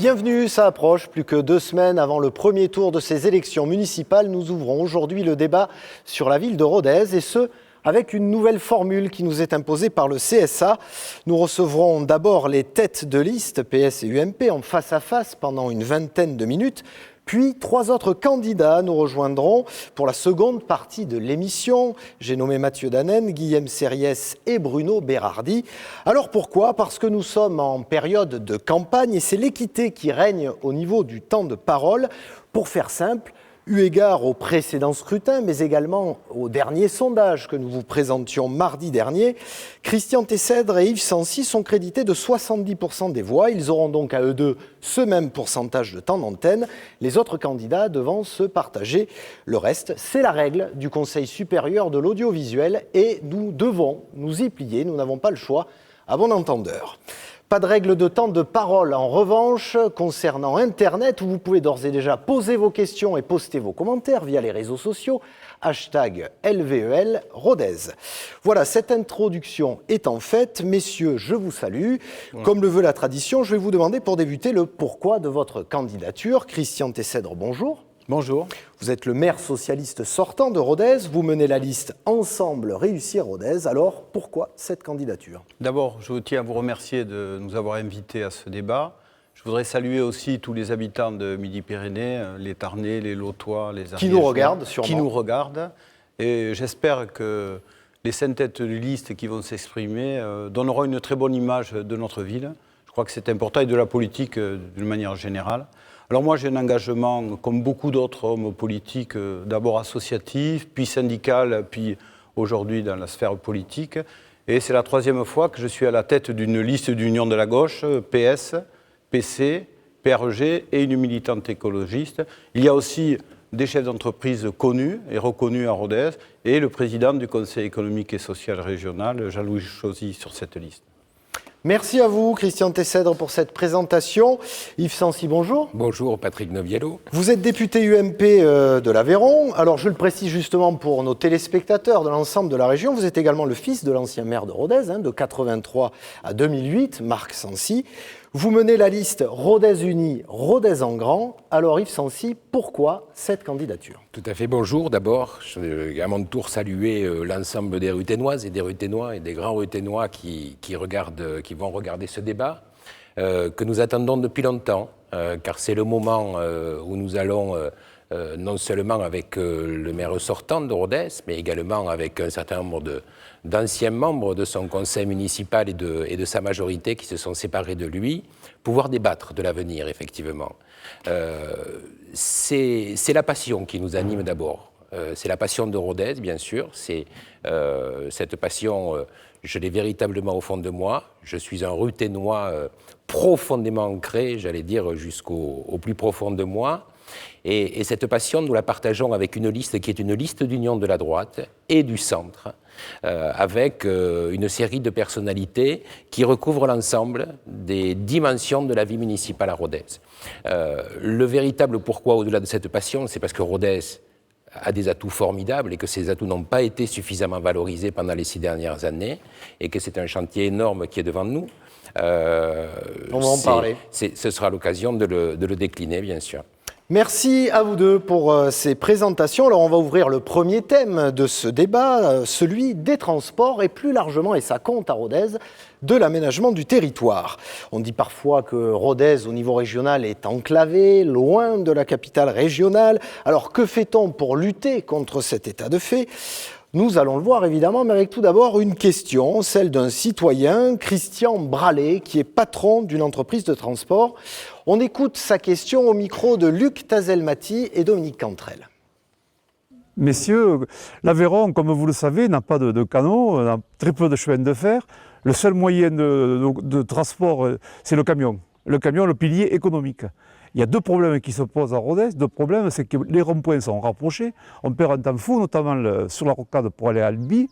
Bienvenue, ça approche. Plus que 2 semaines avant le premier tour de ces élections municipales, nous ouvrons aujourd'hui le débat sur la ville de Rodez et ce, avec une nouvelle formule qui nous est imposée par le CSA. Nous recevrons d'abord les têtes de liste PS et UMP en face à face pendant une vingtaine de minutes. Puis 3 autres candidats nous rejoindront pour la seconde partie de l'émission. J'ai nommé Mathieu Dannen, Guillaume Sériès et Bruno Berardi. Alors pourquoi ? Parce que nous sommes en période de campagne et c'est l'équité qui règne au niveau du temps de parole. Pour faire simple, eu égard au précédent scrutin, mais également au dernier sondage que nous vous présentions mardi dernier, Christian Tessèdre et Yves Sancy sont crédités de 70% des voix. Ils auront donc à eux deux ce même pourcentage de temps d'antenne, les autres candidats devant se partager le reste. C'est la règle du Conseil supérieur de l'audiovisuel et nous devons nous y plier, nous n'avons pas le choix, à bon entendeur. Pas de règle de temps de parole. En revanche, concernant Internet, où vous pouvez d'ores et déjà poser vos questions et poster vos commentaires via les réseaux sociaux, #LVEL Rodez. Voilà, cette introduction étant faite, messieurs, je vous salue. Comme le veut la tradition, je vais vous demander pour débuter le pourquoi de votre candidature. Christian Tessèdre, bonjour. Bonjour. Vous êtes le maire socialiste sortant de Rodez. Vous menez la liste Ensemble Réussir Rodez. Alors, pourquoi cette candidature ? D'abord, je tiens à vous remercier de nous avoir invités à ce débat. Je voudrais saluer aussi tous les habitants de Midi-Pyrénées, les Tarnais, les Lotois, les Ariégeois. Qui nous regardent, sûrement. Qui nous regardent. Et j'espère que les 5 têtes de liste qui vont s'exprimer donneront une très bonne image de notre ville. Je crois que c'est important et de la politique d'une manière générale. Alors moi, j'ai un engagement, comme beaucoup d'autres hommes politiques, d'abord associatif, puis syndical, puis aujourd'hui dans la sphère politique. Et c'est la 3e fois que je suis à la tête d'une liste d'union de la gauche, PS, PC, PRG et une militante écologiste. Il y a aussi des chefs d'entreprise connus et reconnus à Rodez et le président du Conseil économique et social régional, Jean-Louis Chauzy, sur cette liste. Merci à vous, Christian Tessèdre, pour cette présentation. Yves Sancy, bonjour. Bonjour, Patrick Noviello. Vous êtes député UMP de l'Aveyron. Alors, je le précise justement pour nos téléspectateurs de l'ensemble de la région, vous êtes également le fils de l'ancien maire de Rodez, de 83 à 2008, Marc Sancy. Vous menez la liste Rodez Unie, Rodez en grand. Alors, Yves Sancy, pourquoi cette candidature ? Tout à fait, bonjour. D'abord, je vais à mon tour saluer l'ensemble des Ruthénoises et des Ruthénois et des grands Ruthénois qui vont regarder ce débat, que nous attendons depuis longtemps, car c'est le moment où nous allons, non seulement avec le maire sortant de Rodez, mais également avec un certain nombre d'anciens membres de son conseil municipal et de sa majorité qui se sont séparés de lui, pouvoir débattre de l'avenir, effectivement. C'est la passion qui nous anime d'abord. C'est la passion de Rodez, bien sûr. Cette passion, je l'ai véritablement au fond de moi. Je suis un Ruthénois profondément ancré, j'allais dire, jusqu'au plus profond de moi. Et cette passion, nous la partageons avec une liste qui est une liste d'union de la droite et du centre, avec une série de personnalités qui recouvrent l'ensemble des dimensions de la vie municipale à Rodez. Le véritable pourquoi, au-delà de cette passion, c'est parce que Rodez a des atouts formidables et que ces atouts n'ont pas été suffisamment valorisés pendant les 6 dernières années et que c'est un chantier énorme qui est devant nous. On va en parler. Ce sera l'occasion de le décliner, bien sûr. Merci à vous deux pour ces présentations. Alors on va ouvrir le premier thème de ce débat, celui des transports et plus largement, et ça compte à Rodez, de l'aménagement du territoire. On dit parfois que Rodez au niveau régional est enclavé, loin de la capitale régionale. Alors que fait-on pour lutter contre cet état de fait ? Nous allons le voir évidemment, mais avec tout d'abord une question, celle d'un citoyen, Christian Bralet, qui est patron d'une entreprise de transport. On écoute sa question au micro de Luc Tazelmati et Dominique Cantrel. Messieurs, l'Aveyron, comme vous le savez, n'a pas de canaux, n'a très peu de chemins de fer. Le seul moyen de transport, c'est le camion. Le camion, le pilier économique. Il y a 2 problèmes qui se posent à Rodez. 2 problèmes, c'est que les ronds-points sont rapprochés. On perd un temps fou, notamment sur la rocade pour aller à Albi.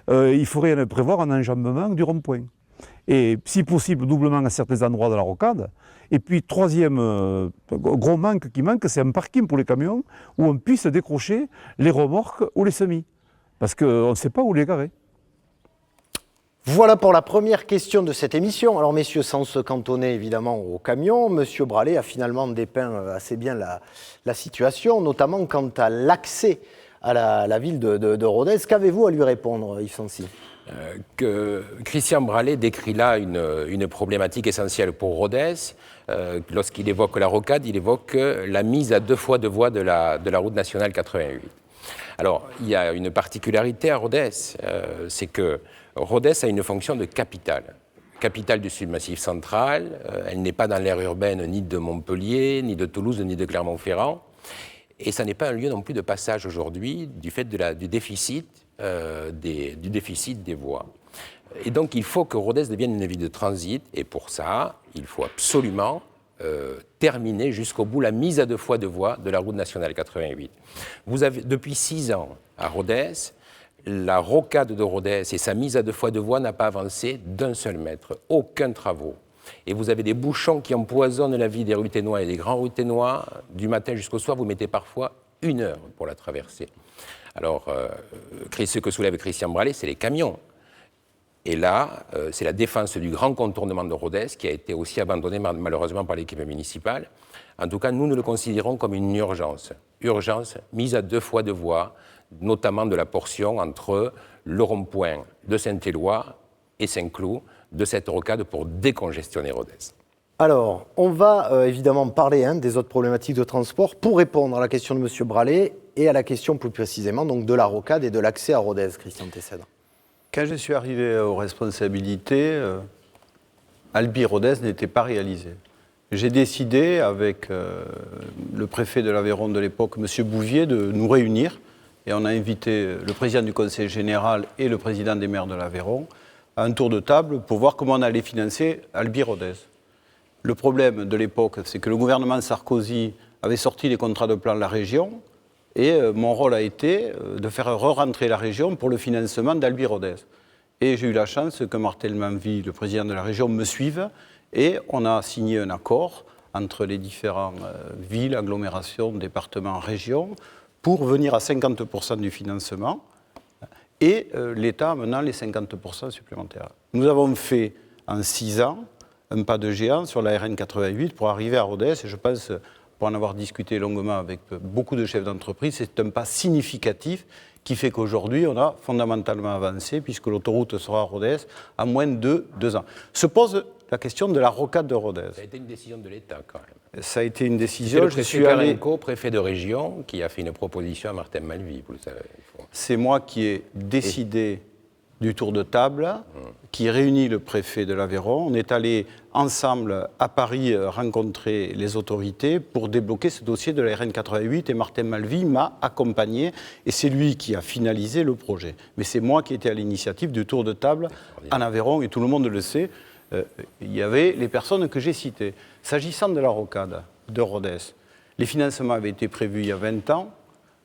Il faudrait prévoir un enjambement du rond-point. Et si possible, doublement à certains endroits de la rocade. Et puis, 3e gros manque qui manque, c'est un parking pour les camions où on puisse décrocher les remorques ou les semis. Parce qu'on ne sait pas où les garer. Voilà pour la première question de cette émission. Alors messieurs, sans se cantonner évidemment au camion, monsieur Bralé a finalement dépeint assez bien la situation, notamment quant à l'accès à la ville de Rodez. Qu'avez-vous à lui répondre, Yves Sancy ? Que Christian Bralé décrit là une problématique essentielle pour Rodez. Lorsqu'il évoque la rocade, il évoque la mise à 2 fois 2 voies de la route nationale 88. Alors, il y a une particularité à Rodez, c'est que Rodez a une fonction de capitale du Sud-Massif central. Elle n'est pas dans l'aire urbaine ni de Montpellier, ni de Toulouse, ni de Clermont-Ferrand. Et ça n'est pas un lieu non plus de passage aujourd'hui du fait du déficit des voies. Et donc, il faut que Rodez devienne une ville de transit. Et pour ça, il faut absolument terminer jusqu'au bout la mise à 2 fois 2 voies de la route nationale 88. Vous avez, depuis 6 ans, à Rodez, la rocade de Rodez et sa mise à 2 fois 2 voies n'a pas avancé d'1 seul mètre. Aucun travaux. Et vous avez des bouchons qui empoisonnent la vie des ruténois et des grands ruténois. Du matin jusqu'au soir, vous mettez parfois 1 heure pour la traverser. Alors, ce que soulève Christian Bralé, c'est les camions. Et là, c'est la défense du grand contournement de Rodez qui a été aussi abandonné malheureusement par l'équipe municipale. En tout cas, nous le considérons comme une urgence. Urgence, mise à 2 fois 2 voies, notamment de la portion entre le rond-point de Saint-Éloi et Saint-Cloud, de cette rocade pour décongestionner Rodez. Alors, on va évidemment parler des autres problématiques de transport pour répondre à la question de M. Bralé et à la question plus précisément donc, de la rocade et de l'accès à Rodez, Christian Tessède. Quand je suis arrivé aux responsabilités, Albi-Rodez n'était pas réalisé. J'ai décidé, avec le préfet de l'Aveyron de l'époque, M. Bouvier, de nous réunir. Et on a invité le président du conseil général et le président des maires de l'Aveyron à un tour de table pour voir comment on allait financer Albi-Rodez. Le problème de l'époque, c'est que le gouvernement Sarkozy avait sorti les contrats de plan de la région. Et mon rôle a été de faire re-rentrer la région pour le financement d'Albi-Rodez. Et j'ai eu la chance que Martel Manvy, le président de la région, me suive. Et on a signé un accord entre les différentes villes, agglomérations, départements, régions, pour venir à 50% du financement. Et l'État menant les 50% supplémentaires. Nous avons fait en 6 ans un pas de géant sur la RN 88 pour arriver à Rodez. Et je pense, pour en avoir discuté longuement avec beaucoup de chefs d'entreprise, c'est un pas significatif qui fait qu'aujourd'hui, on a fondamentalement avancé, puisque l'autoroute sera à Rodez en moins de 2 ans. Se pose la question de la rocade de Rodez. Ça a été une décision de l'État, quand même. Ça a été une décision. C'est le préfet Carenco, préfet de région, qui a fait une proposition à Martin Malvy, vous le savez. C'est moi qui ai décidé du tour de table, qui réunit le préfet de l'Aveyron. On est allé ensemble à Paris rencontrer les autorités pour débloquer ce dossier de la RN 88 et Martin Malvy m'a accompagné et c'est lui qui a finalisé le projet. Mais c'est moi qui étais à l'initiative du tour de table en Aveyron et tout le monde le sait. Il y avait les personnes que j'ai citées. S'agissant de la rocade de Rodez, les financements avaient été prévus il y a 20 ans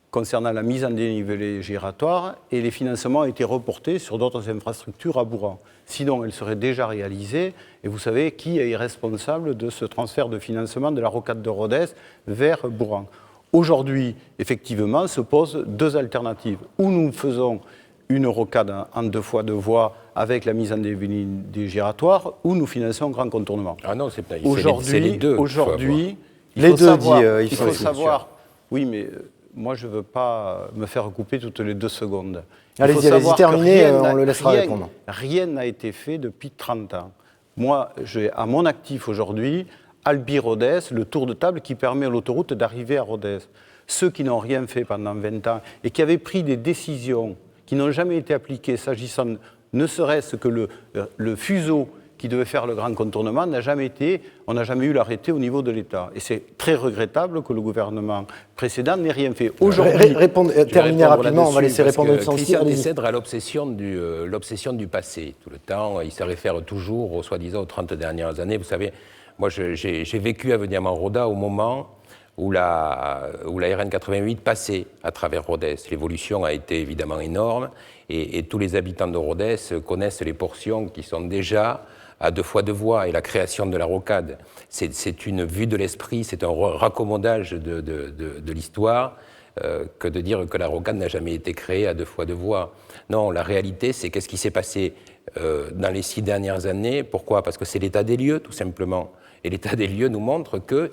concernant la mise en dénivelé giratoire et les financements ont été reportés sur d'autres infrastructures à Bouran. Sinon, elles seraient déjà réalisées et vous savez qui est responsable de ce transfert de financement de la rocade de Rodez vers Bouran. Aujourd'hui, effectivement, se posent 2 alternatives. Ou nous faisons une rocade en 2 fois 2 voies avec la mise en dénivelé giratoire ou nous finançons un grand contournement. Ah non, c'est les deux. Aujourd'hui, il faut savoir. Oui, mais moi, je ne veux pas me faire couper toutes les 2 secondes. Allez-y, terminez, on le laissera répondre. Rien n'a été fait depuis 30 ans. Moi, j'ai à mon actif aujourd'hui Albi-Rodez, le tour de table qui permet à l'autoroute d'arriver à Rodez. Ceux qui n'ont rien fait pendant 20 ans et qui avaient pris des décisions qui n'ont jamais été appliquées, s'agissant ne serait-ce que le fuseau qui devait faire le grand contournement, on n'a jamais eu l'arrêté au niveau de l'État. Et c'est très regrettable que le gouvernement précédent n'ait rien fait. Aujourd'hui, terminez rapidement, on va laisser répondre le sens. Christian Tessède a l'obsession du passé. Tout le temps, il se réfère toujours, soi-disant, aux 30 dernières années. Vous savez, moi, j'ai vécu à Venir-Roda au moment où la RN 88 passait à travers Rodez. L'évolution a été évidemment énorme et tous les habitants de Rodez connaissent les portions qui sont déjà à 2 fois 2 voies et la création de la rocade. C'est une vue de l'esprit, c'est un raccommodage de l'histoire que de dire que la rocade n'a jamais été créée à 2 fois 2 voies. Non, la réalité, c'est qu'est-ce qui s'est passé dans les 6 dernières années. Pourquoi? Parce que c'est l'état des lieux, tout simplement. Et l'état des lieux nous montre que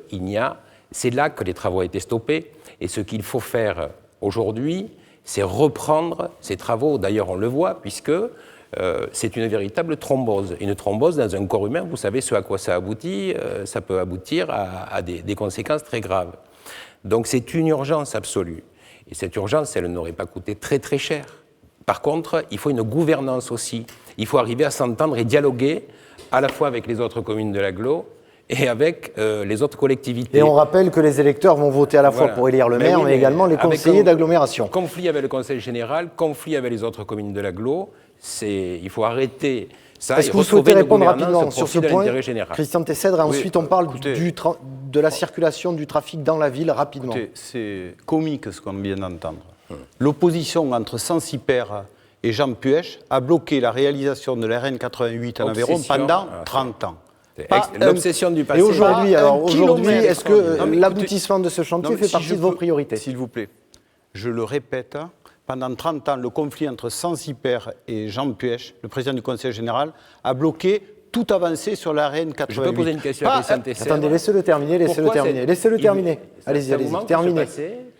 c'est là que les travaux ont été stoppés. Et ce qu'il faut faire aujourd'hui, c'est reprendre ces travaux. D'ailleurs, on le voit, puisque c'est une véritable thrombose. Une thrombose dans un corps humain, vous savez ce à quoi ça aboutit. Ça peut aboutir à des conséquences très graves. Donc c'est une urgence absolue. Et cette urgence, elle n'aurait pas coûté très très cher. Par contre, il faut une gouvernance aussi. Il faut arriver à s'entendre et dialoguer à la fois avec les autres communes de l'agglo et avec les autres collectivités. Et on rappelle que les électeurs vont voter à la fois pour élire le maire, mais également les conseillers d'agglomération. Conflit avec le conseil général, conflit avec les autres communes de l'agglo, il faut arrêter ça. Est-ce que vous souhaitez répondre rapidement sur ce point, Christian Tessèdre, et ensuite on parle de la circulation du trafic dans la ville, rapidement. Écoutez, c'est comique ce qu'on vient d'entendre. L'opposition entre Saint-Cypère et Jean Puech a bloqué la réalisation de la RN 88 en Aveyron pendant 30 ans. L'obsession du passé. Et aujourd'hui, est-ce que l'aboutissement de ce chantier fait partie de vos priorités? S'il vous plaît, je le répète, pendant 30 ans, le conflit entre Saint-Cypère et Jean Puech, le président du Conseil général, a bloqué toute avancée sur la RN 88. Je peux poser une question à Christian Tessèdre. Attendez, laissez-le terminer. Allez-y, terminez.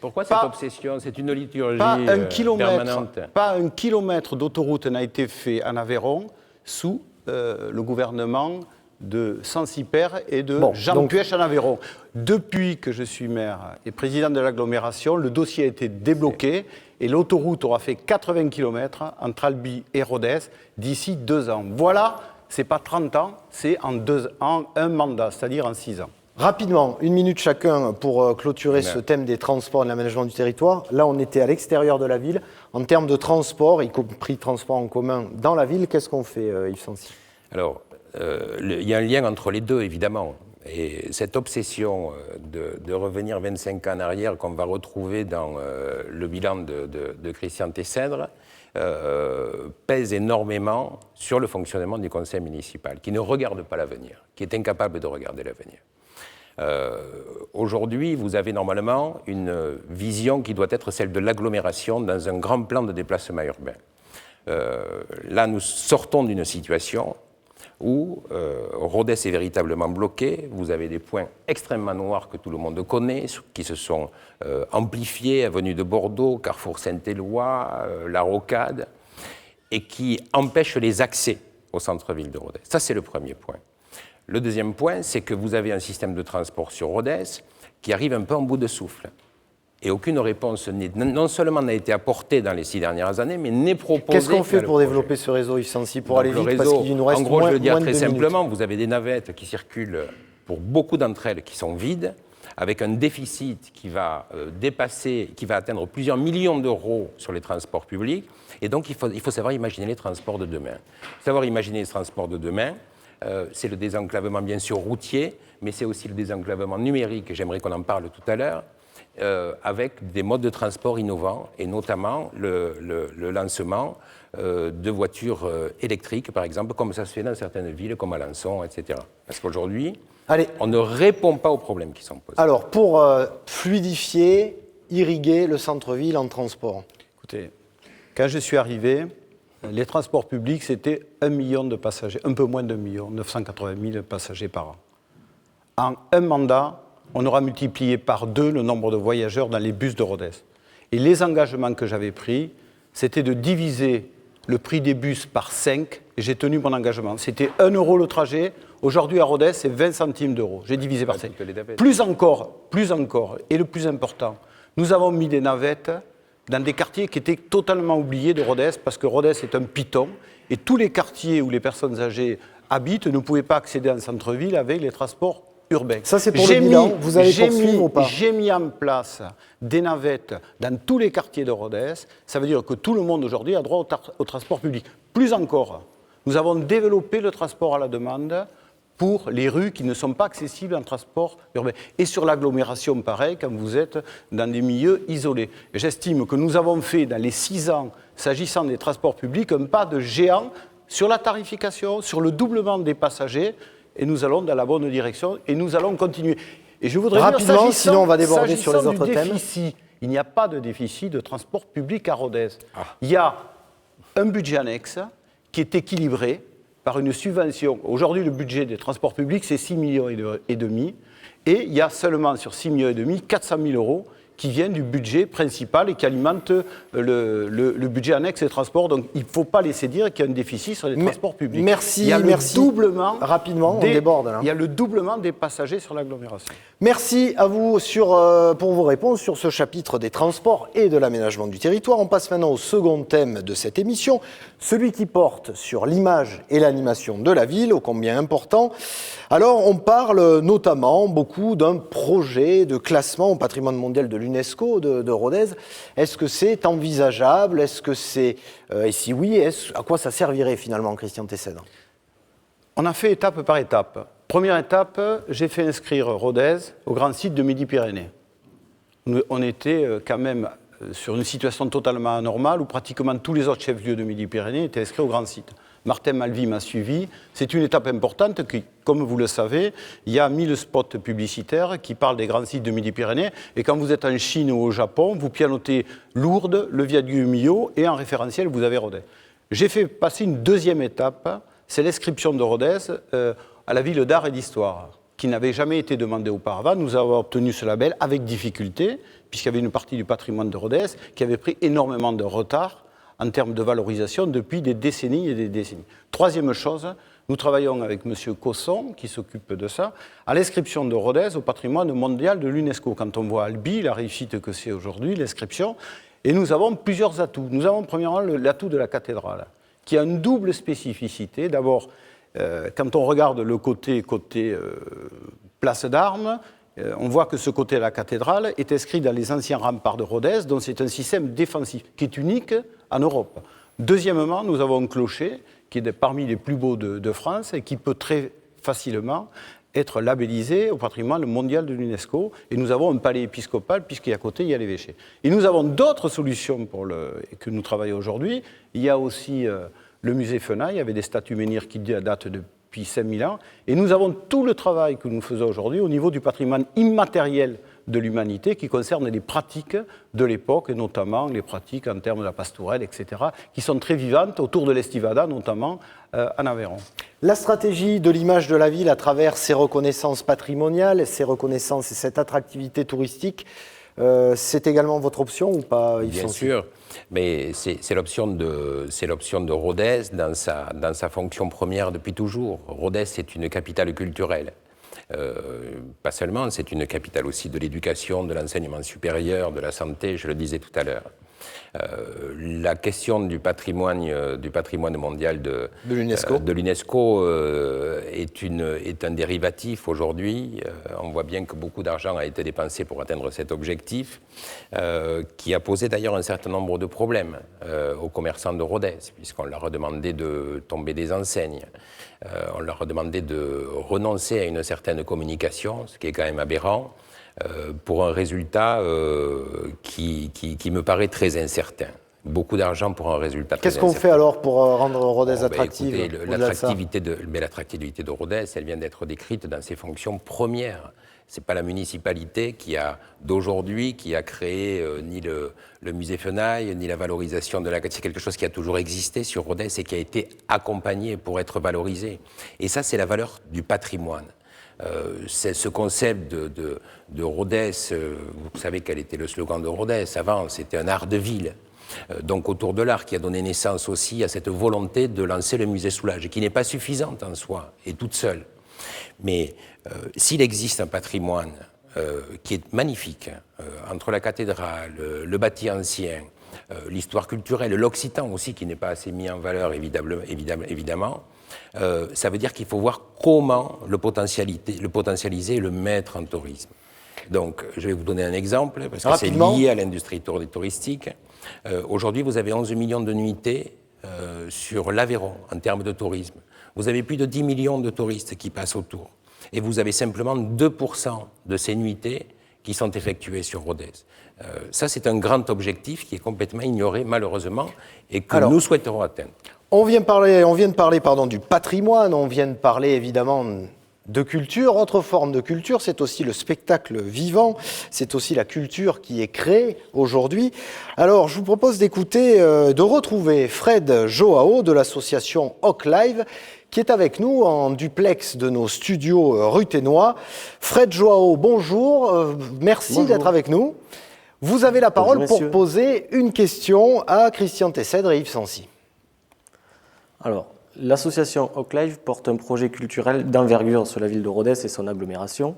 Pourquoi cette obsession? C'est une liturgie permanente. Pas un kilomètre d'autoroute n'a été fait en Aveyron sous le gouvernement de Saint-Cypère et de Jean Puech en Aveyron. Depuis que je suis maire et président de l'agglomération, le dossier a été débloqué et l'autoroute aura fait 80 km entre Albi et Rodez d'ici 2 ans. Voilà, c'est pas 30 ans, c'est en un mandat, c'est-à-dire en 6 ans. Rapidement, 1 minute chacun pour clôturer ce thème des transports et de l'aménagement du territoire. Là, on était à l'extérieur de la ville. En termes de transport, y compris transport en commun dans la ville, qu'est-ce qu'on fait, Yves Sancy? Alors, il y a un lien entre les deux, évidemment. Et cette obsession de revenir 25 ans en arrière qu'on va retrouver dans le bilan de Christian Tessèdre pèse énormément sur le fonctionnement du conseil municipal, qui ne regarde pas l'avenir, qui est incapable de regarder l'avenir. Aujourd'hui, vous avez normalement une vision qui doit être celle de l'agglomération dans un grand plan de déplacement urbain. Là, nous sortons d'une situation où Rodez est véritablement bloqué. Vous avez des points extrêmement noirs que tout le monde connaît, qui se sont amplifiés, avenue de Bordeaux, carrefour Saint-Éloi, la Rocade, et qui empêchent les accès au centre-ville de Rodez. Ça, c'est le premier point. Le deuxième point, c'est que vous avez un système de transport sur Rodez qui arrive un peu en bout de souffle. Et aucune réponse non seulement n'a été apportée dans les 6 dernières années, mais n'est proposée. Qu'est-ce qu'on fait pour développer ce réseau, Yves Sancy, pour aller vite, parce qu'il nous reste en gros, je veux dire très simplement, minutes. Vous avez des navettes qui circulent, pour beaucoup d'entre elles, qui sont vides, avec un déficit qui va atteindre plusieurs millions d'euros sur les transports publics. Et donc, il faut savoir imaginer les transports de demain. Savoir imaginer les transports de demain, c'est le désenclavement, bien sûr, routier, mais c'est aussi le désenclavement numérique, et j'aimerais qu'on en parle tout à l'heure, avec des modes de transport innovants, et notamment le lancement de voitures électriques, par exemple, comme ça se fait dans certaines villes, comme Alençon, etc. Parce qu'aujourd'hui, on ne répond pas aux problèmes qui sont posés. Alors, pour fluidifier, irriguer le centre-ville en transport. Écoutez, quand je suis arrivé, les transports publics, c'était 1 million de passagers, un peu moins d'1 million, 980 000 passagers par an. En un mandat, on aura multiplié par 2 le nombre de voyageurs dans les bus de Rodez. Et les engagements que j'avais pris, c'était de diviser le prix des bus par 5, et j'ai tenu mon engagement. C'était 1 euro le trajet. Aujourd'hui, à Rodez, c'est 20 centimes d'euros. J'ai divisé par 5. Plus encore, et le plus important, nous avons mis des navettes dans des quartiers qui étaient totalement oubliés de Rodez, parce que Rodez est un piton, et tous les quartiers où les personnes âgées habitent ne pouvaient pas accéder en centre-ville avec les transports urbains. Ça, c'est pour le bilan. Vous allez poursuivre ou pas? J'ai mis en place des navettes dans tous les quartiers de Rodez. Ça veut dire que tout le monde aujourd'hui a droit au transport public. Plus encore, nous avons développé le transport à la demande pour les rues qui ne sont pas accessibles en transport urbain. Et sur l'agglomération, pareil, quand vous êtes dans des milieux isolés. Et j'estime que nous avons fait, dans les 6 ans, s'agissant des transports publics, un pas de géant sur la tarification, sur le doublement des passagers, et nous allons dans la bonne direction, et nous allons continuer. Et je voudrais rapidement, dire, sinon on va déborder sur les autres thèmes. Il n'y a pas de déficit de transport public à Rodez. Il y a un budget annexe qui est équilibré par une subvention. Aujourd'hui, le budget des transports publics, c'est 6,5 millions. Et il y a seulement sur 6,5 millions, 400 000 euros qui viennent du budget principal et qui alimentent le budget annexe des transports. Donc il ne faut pas laisser dire qu'il y a un défiscit sur les transports publics. Merci, il y a merci. Le doublement Rapidement, on déborde. Là. Il y a le doublement des passagers sur l'agglomération. Merci à vous pour vos réponses sur ce chapitre des transports et de l'aménagement du territoire. On passe maintenant au second thème de cette émission, celui qui porte sur l'image et l'animation de la ville, ô combien important. Alors, on parle notamment beaucoup d'un projet de classement au patrimoine mondial de l'UNESCO de Rodez. Est-ce que c'est envisageable? Est-ce que c'est... et si oui, à quoi ça servirait finalement, Christian Tessède? On a fait étape par étape. Première étape, j'ai fait inscrire Rodez au grand site de Midi-Pyrénées. On était quand même sur une situation totalement anormale où pratiquement tous les autres chefs-lieux de Midi-Pyrénées étaient inscrits au grand site. Martin Malvy m'a suivi. C'est une étape importante qui, comme vous le savez, il y a 1000 spots publicitaires qui parlent des grands sites de Midi-Pyrénées. Et quand vous êtes en Chine ou au Japon, vous pianotez Lourdes, le viaduc Millau et en référentiel, vous avez Rodez. J'ai fait passer une deuxième étape, c'est l'inscription de Rodez à la ville d'art et d'histoire, qui n'avait jamais été demandée auparavant. Nous avons obtenu ce label avec difficulté, puisqu'il y avait une partie du patrimoine de Rodez qui avait pris énormément de retard en termes de valorisation depuis des décennies et des décennies. Troisième chose, nous travaillons avec M. Cosson, qui s'occupe de ça, à l'inscription de Rodez au patrimoine mondial de l'UNESCO. Quand on voit Albi, la réussite que c'est aujourd'hui, l'inscription, et nous avons plusieurs atouts. Nous avons premièrement l'atout de la cathédrale, qui a une double spécificité. D'abord, quand on regarde le côté place d'armes, on voit que ce côté de la cathédrale est inscrit dans les anciens remparts de Rodez, donc c'est un système défensif qui est unique en Europe. Deuxièmement, nous avons un clocher qui est parmi les plus beaux de France et qui peut très facilement être labellisé au patrimoine mondial de l'UNESCO. Et nous avons un palais épiscopal, puisqu'à côté, il y a l'évêché. Et nous avons d'autres solutions que nous travaillons aujourd'hui. Il y a aussi le musée Fenaille, avec des statues menhirs qui datent depuis 5000 ans. Et nous avons tout le travail que nous faisons aujourd'hui au niveau du patrimoine immatériel de l'humanité qui concerne les pratiques de l'époque, et notamment les pratiques en termes de la pastourelle, etc., qui sont très vivantes autour de l'Estivada, notamment en Aveyron. La stratégie de l'image de la ville à travers ces reconnaissances patrimoniales, ces reconnaissances et cette attractivité touristique, c'est également votre option ou pas, Yves Bien Sansu? sûr, mais c'est l'option de Rodez dans sa fonction première depuis toujours. Rodez, c'est une capitale culturelle. Pas seulement, c'est une capitale aussi de l'éducation, de l'enseignement supérieur, de la santé, je le disais tout à l'heure. La question du patrimoine mondial de l'UNESCO est un dérivatif aujourd'hui. On voit bien que beaucoup d'argent a été dépensé pour atteindre cet objectif, qui a posé d'ailleurs un certain nombre de problèmes aux commerçants de Rodez, puisqu'on leur a demandé de tomber des enseignes. On leur a demandé de renoncer à une certaine communication, ce qui est quand même aberrant, pour un résultat qui me paraît très incertain. Beaucoup d'argent pour un résultat très incertain. Qu'est-ce qu'on fait alors pour rendre Rodez attractive? Écoutez, l'attractivité de Rodez, elle vient d'être décrite dans ses fonctions premières. Ce n'est pas la municipalité d'aujourd'hui qui a créé ni le musée Fenaille, ni la valorisation de la... C'est quelque chose qui a toujours existé sur Rodez et qui a été accompagné pour être valorisé. Et ça, c'est la valeur du patrimoine. C'est ce concept de Rodez, vous savez quel était le slogan de Rodez avant, c'était un art de ville. Donc autour de l'art qui a donné naissance aussi à cette volonté de lancer le musée Soulages, qui n'est pas suffisante en soi et toute seule. Mais s'il existe un patrimoine qui est magnifique, entre la cathédrale, le bâti ancien, l'histoire culturelle, l'occitan aussi qui n'est pas assez mis en valeur évidemment, ça veut dire qu'il faut voir comment le potentialiser et le mettre en tourisme. Donc, je vais vous donner un exemple, parce que c'est lié à l'industrie touristique. Aujourd'hui, vous avez 11 millions de nuitées sur l'Aveyron, en termes de tourisme. Vous avez plus de 10 millions de touristes qui passent autour. Et vous avez simplement 2% de ces nuitées qui sont effectuées sur Rodez. Ça, c'est un grand objectif qui est complètement ignoré, malheureusement, et que nous souhaiterons atteindre. On vient de parler du patrimoine, on vient de parler évidemment de culture. Autre forme de culture, c'est aussi le spectacle vivant, c'est aussi la culture qui est créée aujourd'hui. Alors, je vous propose d'écouter, de retrouver Fred Joao de l'association Hoc Live, qui est avec nous en duplex de nos studios ruthénois. Fred Joao, bonjour, merci d'être avec nous. Vous avez la parole pour poser une question à Christian Tessèdre et Yves Sancy. Alors, l'association Hoc Live porte un projet culturel d'envergure sur la ville de Rodez et son agglomération.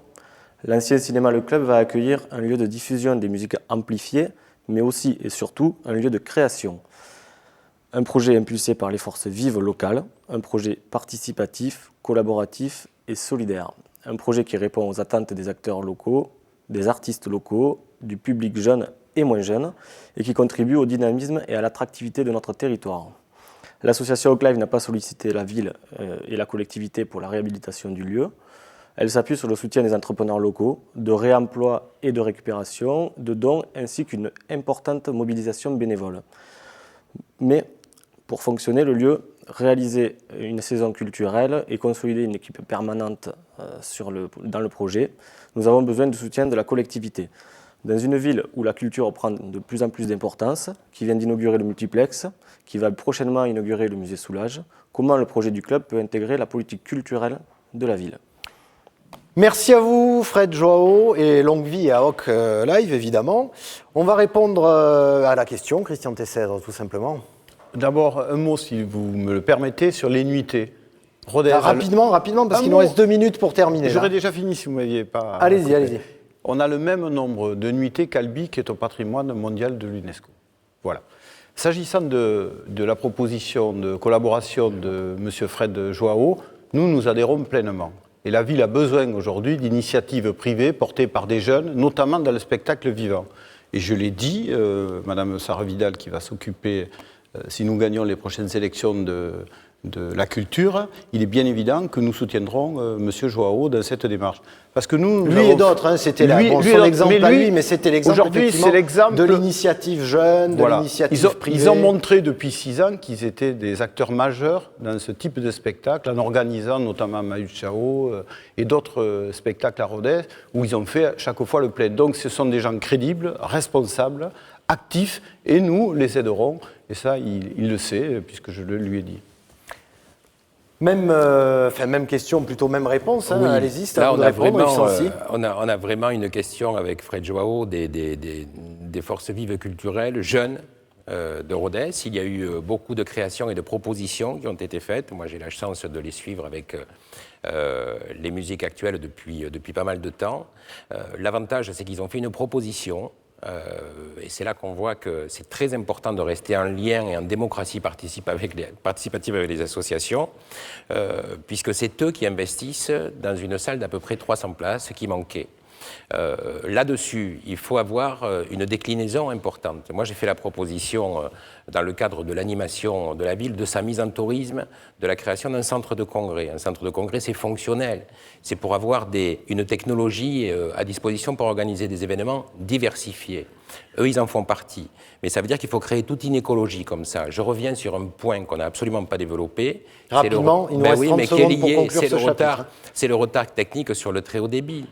L'ancien cinéma Le Club va accueillir un lieu de diffusion des musiques amplifiées, mais aussi et surtout un lieu de création. Un projet impulsé par les forces vives locales, un projet participatif, collaboratif et solidaire. Un projet qui répond aux attentes des acteurs locaux, des artistes locaux, du public jeune et moins jeune, et qui contribue au dynamisme et à l'attractivité de notre territoire. L'association Hoc Live n'a pas sollicité la ville et la collectivité pour la réhabilitation du lieu. Elle s'appuie sur le soutien des entrepreneurs locaux, de réemploi et de récupération, de dons, ainsi qu'une importante mobilisation bénévole. Mais pour fonctionner, le lieu, réaliser une saison culturelle et consolider une équipe permanente dans le projet, nous avons besoin du soutien de la collectivité. Dans une ville où la culture prend de plus en plus d'importance, qui vient d'inaugurer le multiplex, qui va prochainement inaugurer le musée Soulage, comment le projet du club peut intégrer la politique culturelle de la ville? Merci à vous, Fred Joao, et longue vie à Hoc Live, évidemment. On va répondre à la question, Christian Tessèdre, tout simplement. D'abord, un mot, si vous me le permettez, sur les nuitées. Rodez, rapidement, parce qu'il nous reste 2 minutes pour terminer. J'aurais déjà fini si vous ne m'aviez pas... Allez-y. On a le même nombre de nuitées qu'Albi, qui est au patrimoine mondial de l'UNESCO. Voilà. S'agissant de la proposition de collaboration de M. Fred Joao, nous adhérons pleinement. Et la ville a besoin aujourd'hui d'initiatives privées portées par des jeunes, notamment dans le spectacle vivant. Et je l'ai dit, Mme Sarah Vidal, qui va s'occuper, si nous gagnons les prochaines élections de la culture, il est bien évident que nous soutiendrons M. Joao dans cette démarche. Parce que lui et d'autres, c'était son exemple à lui, mais c'était l'exemple de l'initiative jeune, de l'initiative privée. Ils ont montré depuis 6 ans qu'ils étaient des acteurs majeurs dans ce type de spectacle, en organisant notamment Mahu Chao et d'autres spectacles à Rodez, où ils ont fait chaque fois le plein. Donc ce sont des gens crédibles, responsables, actifs, et nous les aiderons. Et ça, il le sait, puisque je le lui ai dit. Même question, plutôt même réponse. Hein, oui. Allez-y, là, on a vraiment une question avec Fred Joao des forces vives culturelles jeunes de Rodez. Il y a eu beaucoup de créations et de propositions qui ont été faites. Moi, j'ai la chance de les suivre avec les musiques actuelles depuis pas mal de temps. L'avantage, c'est qu'ils ont fait une proposition. Et c'est là qu'on voit que c'est très important de rester en lien et en démocratie participative avec les associations, puisque c'est eux qui investissent dans une salle d'à peu près 300 places qui manquait. Là-dessus, il faut avoir une déclinaison importante. Moi, j'ai fait la proposition, dans le cadre de l'animation de la ville, de sa mise en tourisme, de la création d'un centre de congrès. Un centre de congrès, c'est fonctionnel. C'est pour avoir une technologie à disposition pour organiser des événements diversifiés. Eux, ils en font partie. Mais ça veut dire qu'il faut créer toute une écologie comme ça. Je reviens sur un point qu'on n'a absolument pas développé. Rapidement, il nous reste 30 secondes pour conclure ce chapitre. C'est le retard technique sur le très haut débit.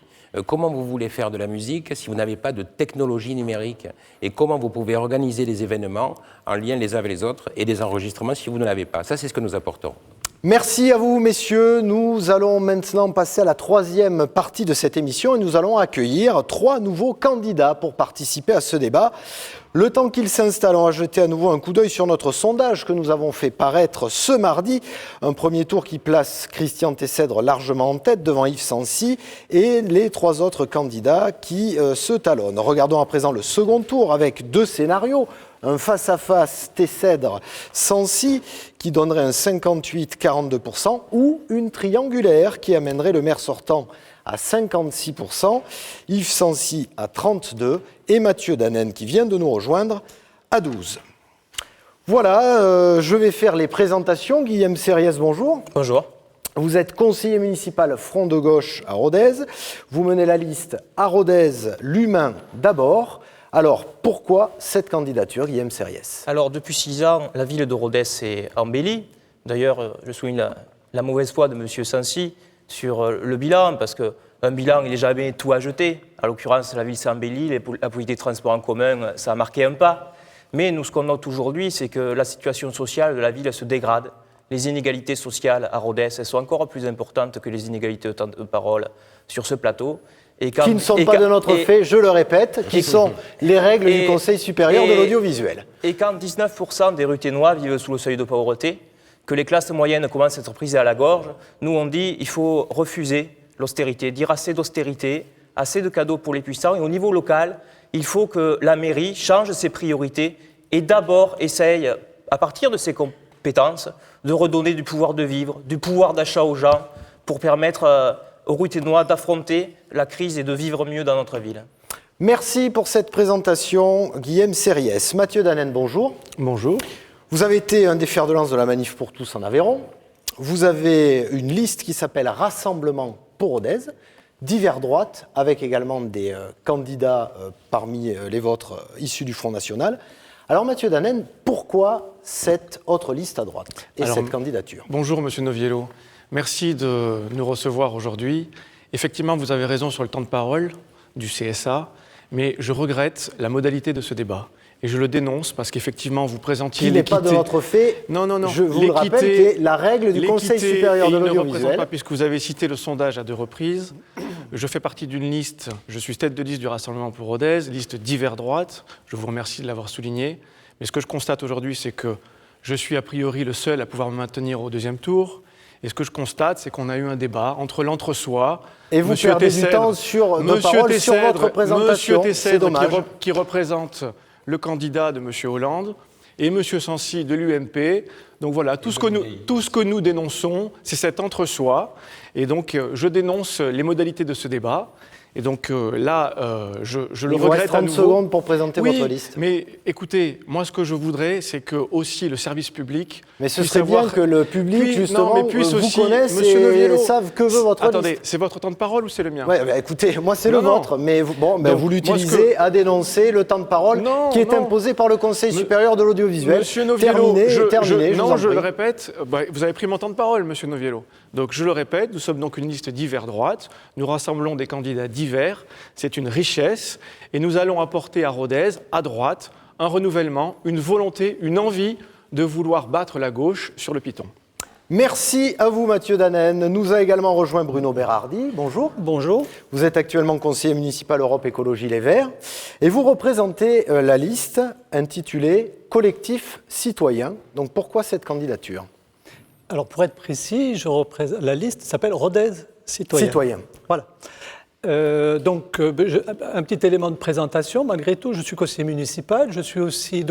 Comment vous voulez faire de la musique si vous n'avez pas de technologie numérique? Et comment vous pouvez organiser des événements en lien les uns avec les autres et des enregistrements si vous ne l'avez pas? Ça, c'est ce que nous apportons. Merci à vous, messieurs. Nous allons maintenant passer à la 3e partie de cette émission et nous allons accueillir 3 nouveaux candidats pour participer à ce débat. Le temps qu'ils s'installent, on va jeter à nouveau un coup d'œil sur notre sondage que nous avons fait paraître ce mardi. Un premier tour qui place Christian Tessèdre largement en tête devant Yves Sancy et les 3 autres candidats qui se talonnent. Regardons à présent le second tour avec 2 scénarios. Un face-à-face Tessèdre-Sancy qui donnerait un 58-42% ou une triangulaire qui amènerait le maire sortant à 56%, Yves Sancy à 32% et Mathieu Dannen qui vient de nous rejoindre à 12%. Voilà, je vais faire les présentations. Guillaume Sériès, bonjour. Bonjour. Vous êtes conseiller municipal Front de Gauche à Rodez. Vous menez la liste à Rodez, l'humain d'abord. Alors, pourquoi cette candidature, Guillaume Sériès? Alors, depuis 6 ans, la ville de Rodez s'est embellie. D'ailleurs, je souligne la mauvaise foi de M. Sancy, sur le bilan, parce qu'un bilan, il n'est jamais tout à jeter. À l'occurrence, la ville s'est embellie, la politique de transport en commun, ça a marqué un pas. Mais nous, ce qu'on note aujourd'hui, c'est que la situation sociale de la ville se dégrade. Les inégalités sociales à Rodez, elles sont encore plus importantes que les inégalités de temps de parole sur ce plateau. Qui ne sont pas de notre fait, je le répète, qui sont les règles du Conseil supérieur de l'audiovisuel. Et quand 19% des Ruthénois vivent sous le seuil de pauvreté, que les classes moyennes commencent à être prises à la gorge, nous on dit qu'il faut refuser l'austérité, dire assez d'austérité, assez de cadeaux pour les puissants. Et au niveau local, il faut que la mairie change ses priorités et d'abord essaye, à partir de ses compétences, de redonner du pouvoir de vivre, du pouvoir d'achat aux gens pour permettre aux Ruthénois d'affronter la crise et de vivre mieux dans notre ville. Merci pour cette présentation, Guillaume Sériès. Mathieu Danen, bonjour. Bonjour. Vous avez été un des fers de lance de la Manif pour tous en Aveyron. Vous avez une liste qui s'appelle Rassemblement pour Rodez, divers droite, avec également des candidats parmi les vôtres issus du Front National. Alors Mathieu Danen, pourquoi cette autre liste à droite et cette candidature? Bonjour Monsieur Noviello, merci de nous recevoir aujourd'hui. Effectivement, vous avez raison sur le temps de parole du CSA, mais je regrette la modalité de ce débat. Et je le dénonce parce qu'effectivement, vous présentiez l'équité... Qui n'est pas de notre fait, non. Je vous le rappelle, qui est la règle du Conseil supérieur de l'audiovisuel. Il ne représente pas, puisque vous avez cité le sondage à 2 reprises. Je fais partie d'une liste, je suis tête de liste du Rassemblement pour Rodez, liste divers droite. Je vous remercie de l'avoir souligné. Mais ce que je constate aujourd'hui, c'est que je suis a priori le seul à pouvoir me maintenir au 2e tour. Et ce que je constate, c'est qu'on a eu un débat entre l'entre-soi. Et vous perdez du temps sur nos paroles, sur votre présentation. C'est dommage. Qui représente le candidat de M. Hollande, et M. Sancy de l'UMP. Donc voilà, tout ce que nous dénonçons, c'est cet entre-soi. Et donc, je dénonce les modalités de ce débat. Et donc là, je le regrette à nouveau. Il vous reste 30 secondes pour présenter votre liste. Mais écoutez, moi ce que je voudrais, c'est que aussi le service public... Mais ce serait bien que le public, justement, vous connaisse et savent que veut votre liste. Attendez, c'est votre temps de parole ou c'est le mien? Oui, écoutez, moi c'est le vôtre, mais vous l'utilisez à dénoncer le temps de parole qui est imposé par le Conseil supérieur de l'audiovisuel. Monsieur Noviello, terminé, je le répète, vous avez pris mon temps de parole, Monsieur Noviello. Donc je le répète, nous sommes donc une liste divers droite, nous rassemblons des candidats divers, c'est une richesse, et nous allons apporter à Rodez, à droite, un renouvellement, une volonté, une envie de vouloir battre la gauche sur le piton. Merci à vous Mathieu Danen. Nous a également rejoint Bruno Berardi. Bonjour. Bonjour. Vous êtes actuellement conseiller municipal Europe Écologie Les Verts et vous représentez la liste intitulée Collectif citoyen. Donc pourquoi cette candidature? Alors pour être précis, la liste s'appelle Rodez Citoyen. Voilà. Un petit élément de présentation. Malgré tout, je suis conseiller municipal. Je suis aussi,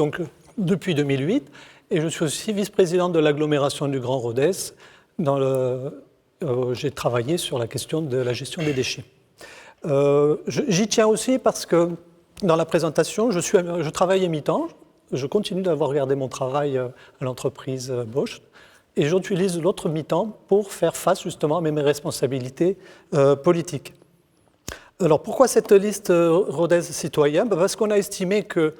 depuis 2008, et je suis aussi vice-président de l'agglomération du Grand Rodez. J'ai travaillé sur la question de la gestion des déchets. J'y tiens aussi parce que dans la présentation, je travaille à mi-temps. Je continue d'avoir gardé mon travail à l'entreprise Bosch. Et j'utilise l'autre mi-temps pour faire face justement à mes responsabilités politiques. Alors pourquoi cette liste Rodez Citoyen? Parce qu'on a estimé que,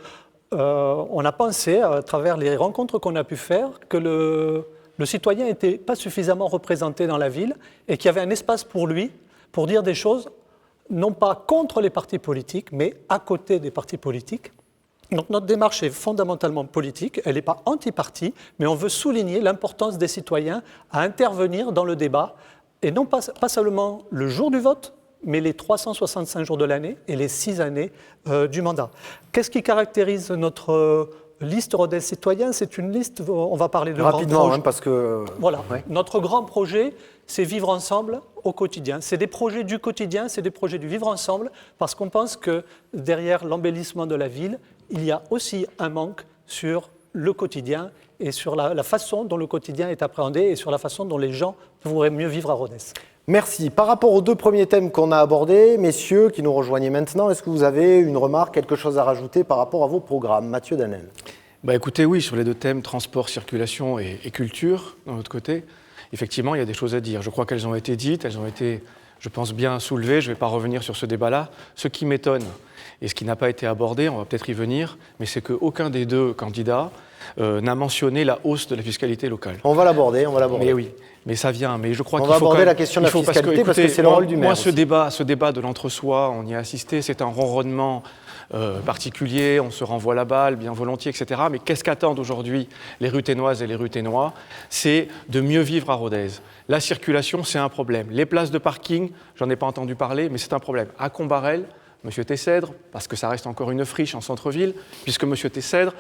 on a pensé à travers les rencontres qu'on a pu faire que le citoyen n'était pas suffisamment représenté dans la ville et qu'il y avait un espace pour lui pour dire des choses non pas contre les partis politiques mais à côté des partis politiques. Donc notre démarche est fondamentalement politique, elle n'est pas anti-parti, mais on veut souligner l'importance des citoyens à intervenir dans le débat, et non pas seulement le jour du vote, mais les 365 jours de l'année et les 6 années du mandat. Qu'est-ce qui caractérise notre liste Rodez Citoyen? C'est une liste, on va parler de rapidement, parce que... Voilà, notre grand projet, c'est vivre ensemble au quotidien. C'est des projets du quotidien, c'est des projets du vivre ensemble, parce qu'on pense que derrière l'embellissement de la ville, il y a aussi un manque sur le quotidien et sur la façon dont le quotidien est appréhendé et sur la façon dont les gens pourraient mieux vivre à Rodez. Merci. Par rapport aux 2 premiers thèmes qu'on a abordés, messieurs qui nous rejoignez maintenant, est-ce que vous avez une remarque, quelque chose à rajouter par rapport à vos programmes? Mathieu Danen. Écoutez, oui, sur les 2 thèmes, transport, circulation et culture, d'un autre côté, effectivement, il y a des choses à dire. Je crois qu'elles ont été dites, elles ont été je pense, bien soulevé. Je ne vais pas revenir sur ce débat-là. Ce qui m'étonne, et ce qui n'a pas été abordé, on va peut-être y venir, mais c'est qu'aucun des deux candidats n'a mentionné la hausse de la fiscalité locale. On va l'aborder. Mais oui, mais ça vient. Mais je crois On qu'il va faut aborder quand même, la question de la fiscalité parce que écoutez, c'est le rôle du maire Moi, aussi. ce débat de l'entre-soi, on y a assisté, c'est un ronronnement particulier, on se renvoie la balle bien volontiers, etc. Mais qu'est-ce qu'attendent aujourd'hui les Ruthénoises et les Ruthénois? C'est de mieux vivre à Rodez. La circulation, c'est un problème. Les places de parking, j'en ai pas entendu parler, mais c'est un problème. À Combarel, M. Tessèdre, parce que ça reste encore une friche en centre-ville, puisque M. Tessèdre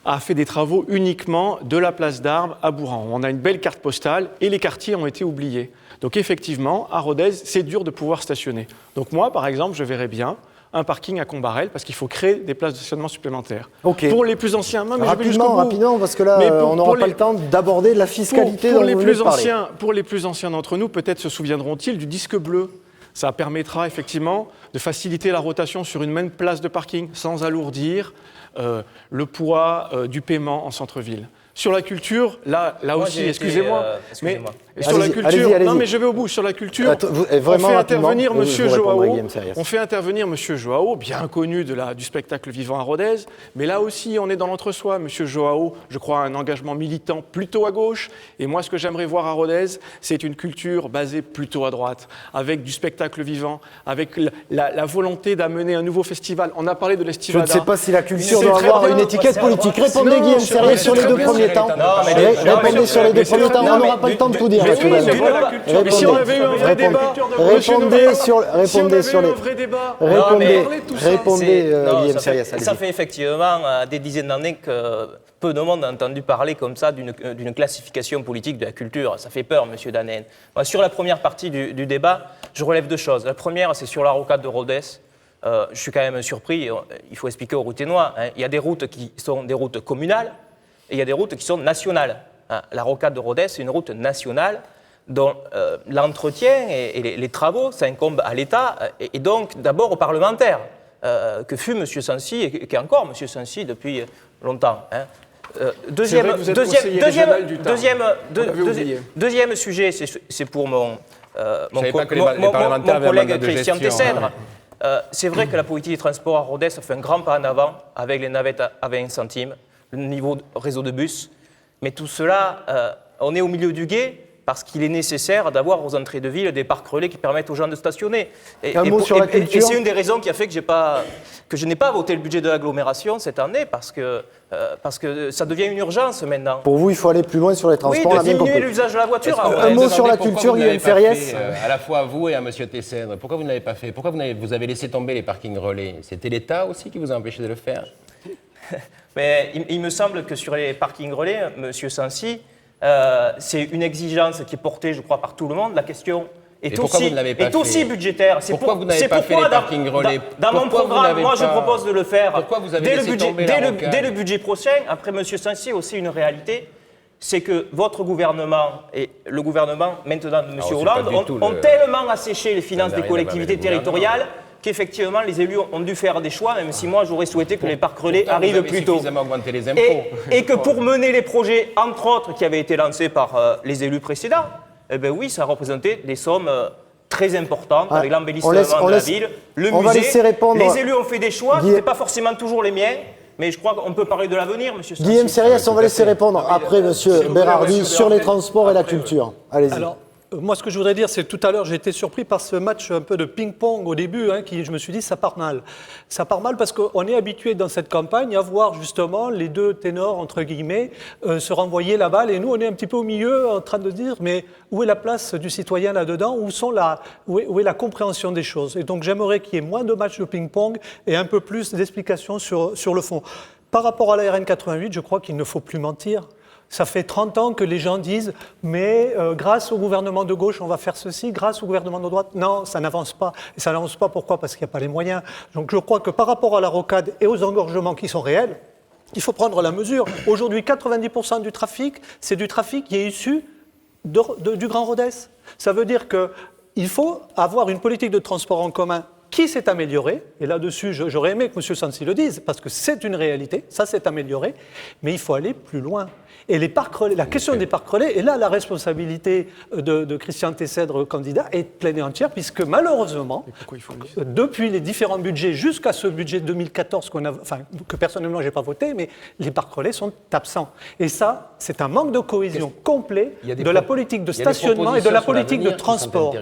a fait des travaux uniquement de la place d'Armes à Bouran. On a une belle carte postale et les quartiers ont été oubliés. Donc effectivement, à Rodez, c'est dur de pouvoir stationner. Donc moi, par exemple, je verrais bien un parking à Combarel parce qu'il faut créer des places de stationnement supplémentaires. Ok. Pour les plus anciens, non, mais je vais jusqu'au bout. Rapidement, parce que là, on n'aura pas le temps d'aborder la fiscalité dont vous venez de parler. Pour les plus anciens d'entre nous, peut-être se souviendront-ils du disque bleu. Ça permettra effectivement de faciliter la rotation sur une même place de parking sans alourdir le poids du paiement en centre-ville. Sur la culture, là aussi, excusez-moi. Mais sur la culture, allez-y. non mais je vais au bout. Sur la culture, vraiment on fait intervenir Monsieur Joao, bien connu du spectacle vivant à Rodez. Mais là aussi, on est dans l'entre-soi. Monsieur Joao, je crois, a un engagement militant plutôt à gauche. Et moi, ce que j'aimerais voir à Rodez, c'est une culture basée plutôt à droite, avec du spectacle vivant, avec la volonté d'amener un nouveau festival. On a parlé de l'Estivada. Je ne sais pas si la culture doit avoir une étiquette politique. Répondez, Guillaume Serriès, sur les deux premiers temps. Répondez sur les deux premiers temps. On n'aura pas le temps de tout dire. Mais si on avait eu un vrai débat, répondez sur les. Répondez, Guillaume Serriès. Ça fait effectivement des dizaines d'années que peu de monde a entendu parler comme ça d'une classification politique de la culture. Ça fait peur, monsieur Danen. Sur la première partie du débat, je relève deux choses. La première, c'est sur la rocade de Rodez. Je suis quand même surpris, il faut expliquer aux Ruthénois. Il y a des routes qui sont des routes communales et il y a des routes qui sont nationales. La rocade de Rodez, c'est une route nationale dont l'entretien et les travaux, ça incombe à l'État et donc d'abord aux parlementaires, que fut M. Sancy et qui est encore M. Sancy depuis longtemps. Deuxième sujet, c'est pour mon collègue Christian Tessèdre. C'est vrai que la politique des transports à Rodez a fait un grand pas en avant avec les navettes à 20 centimes, le niveau de réseau de bus. Mais tout cela, on est au milieu du gué parce qu'il est nécessaire d'avoir aux entrées de ville des parcs relais qui permettent aux gens de stationner. Et c'est une des raisons qui a fait que je n'ai pas voté le budget de l'agglomération cette année parce que ça devient une urgence maintenant. Pour vous, il faut aller plus loin sur les transports. Oui, de diminuer l'usage de la voiture. Un mot sur la culture, Guillaume Serriès. À la fois à vous et à M. Tessèdre, pourquoi vous ne l'avez pas fait? Pourquoi vous avez laissé tomber les parkings relais? C'était l'État aussi qui vous a empêché de le faire? Mais il me semble que sur les parkings relais, M. Sancy, c'est une exigence qui est portée, je crois, par tout le monde. La question est aussi budgétaire. Pourquoi vous n'avez pas fait les parkings relais? Dans mon programme, moi, je propose de le faire Pourquoi vous avez laissé tomber la rocade? Dès le budget prochain. Après, M. Sancy, aussi une réalité, c'est que votre gouvernement et le gouvernement maintenant de M. Hollande ont tellement asséché les finances des collectivités territoriales qu'effectivement, les élus ont dû faire des choix, même si moi, j'aurais souhaité que les parcs relais arrivent plus tôt. Les impôts. Et que pour mener les projets, entre autres, qui avaient été lancés par les élus précédents, eh bien oui, ça représentait des sommes très importantes, avec l'embellissement de la ville, le musée. Les élus ont fait des choix qui n'étaient pas forcément toujours les miens. Mais je crois qu'on peut parler de l'avenir, M. Sancy. Guillaume Serriès, on va laisser répondre après M. Bérardi sur les transports et la culture. Allez-y. Moi, ce que je voudrais dire, c'est que tout à l'heure, j'ai été surpris par ce match un peu de ping-pong au début, je me suis dit, ça part mal. Ça part mal parce qu'on est habitué dans cette campagne à voir justement les deux ténors, entre guillemets, se renvoyer la balle. Et nous, on est un petit peu au milieu en train de dire, mais où est la place du citoyen là-dedans? Où est la compréhension des choses? Et donc, j'aimerais qu'il y ait moins de matchs de ping-pong et un peu plus d'explications sur le fond. Par rapport à la RN 88, je crois qu'il ne faut plus mentir. Ça fait 30 ans que les gens disent « mais grâce au gouvernement de gauche, on va faire ceci, grâce au gouvernement de droite ». Non, ça n'avance pas. Et ça n'avance pas, pourquoi? Parce qu'il n'y a pas les moyens. Donc je crois que par rapport à la rocade et aux engorgements qui sont réels, il faut prendre la mesure. Aujourd'hui, 90% du trafic, c'est du trafic qui est issu du Grand Rodez. Ça veut dire qu'il faut avoir une politique de transport en commun qui s'est amélioré, et là-dessus, j'aurais aimé que M. Sansi le dise, parce que c'est une réalité, ça s'est amélioré, mais il faut aller plus loin. Et les parcs relais, la question des parcs relais, et là, la responsabilité de Christian Tessèdre, candidat, est pleine et entière, puisque malheureusement, depuis les différents budgets, jusqu'à ce budget 2014 que personnellement, je n'ai pas voté, mais les parcs relais sont absents. Et ça, c'est un manque de cohésion complet de la politique de stationnement et de la politique de transport.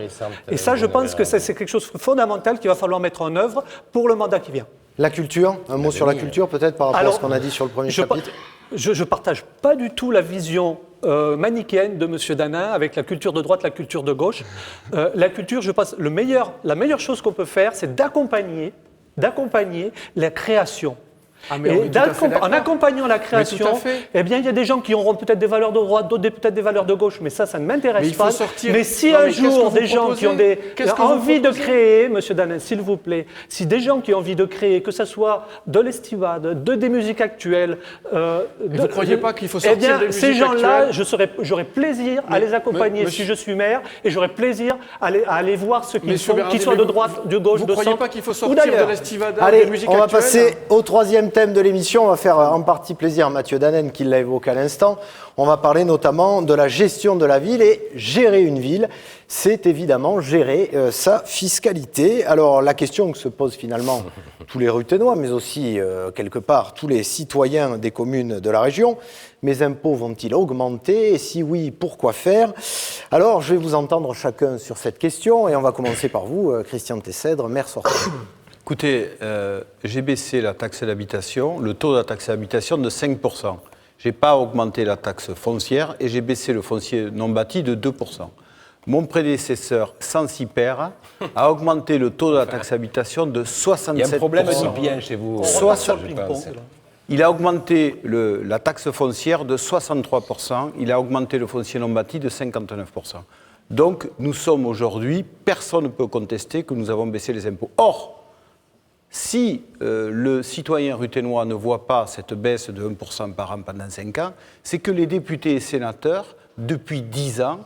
Et ça, je pense que c'est quelque chose de fondamental qu'il va falloir mettre en œuvre pour le mandat qui vient. La culture, un mot sur la culture peut-être par rapport à ce qu'on a dit sur le premier chapitre. Je ne partage pas du tout la vision manichéenne de M. Danin avec la culture de droite, la culture de gauche. La culture, je pense, la meilleure chose qu'on peut faire, c'est d'accompagner la création. Et en accompagnant la création, eh bien, il y a des gens qui auront peut-être des valeurs de droite, d'autres peut-être des valeurs de gauche, mais ça ne m'intéresse pas. Mais si un jour des gens qui ont envie de créer, Monsieur Danin, s'il vous plaît, si des gens qui ont envie de créer, que ce soit de l'estivade, des musiques actuelles, vous ne croyez pas qu'il faut sortir des musiques ces gens-là, j'aurais plaisir à les accompagner si je suis maire, et j'aurais plaisir à aller voir ce qu'ils font, qu'ils soient de droite, de gauche, de centre. Vous ne croyez pas qu'il faut sortir de l'estivade, des musiques actuelles ? Allez, on va passer au troisième thème de l'émission. On va faire en partie plaisir à Mathieu Danen qui l'a évoqué à l'instant. On va parler notamment de la gestion de la ville, et gérer une ville, c'est évidemment gérer sa fiscalité. Alors la question que se posent finalement tous les Ruthénois, mais aussi quelque part tous les citoyens des communes de la région, mes impôts vont-ils augmenter? Et si oui, pourquoi faire? Alors je vais vous entendre chacun sur cette question, et on va commencer par vous, Christian Tessèdre, maire sortant. Écoutez, j'ai baissé la taxe d'habitation, le taux de la taxe d'habitation de 5%. Je n'ai pas augmenté la taxe foncière et j'ai baissé le foncier non bâti de 2%. Mon prédécesseur, Sansi Père, a augmenté le taux de la taxe d'habitation de 67%. Il y a un problème bien chez vous. Il a augmenté la taxe foncière de 63%, il a augmenté le foncier non bâti de 59%. Donc nous sommes aujourd'hui, personne ne peut contester que nous avons baissé les impôts. Or, si le citoyen ruthénois ne voit pas cette baisse de 1% par an pendant 5 ans, c'est que les députés et sénateurs, depuis 10 ans,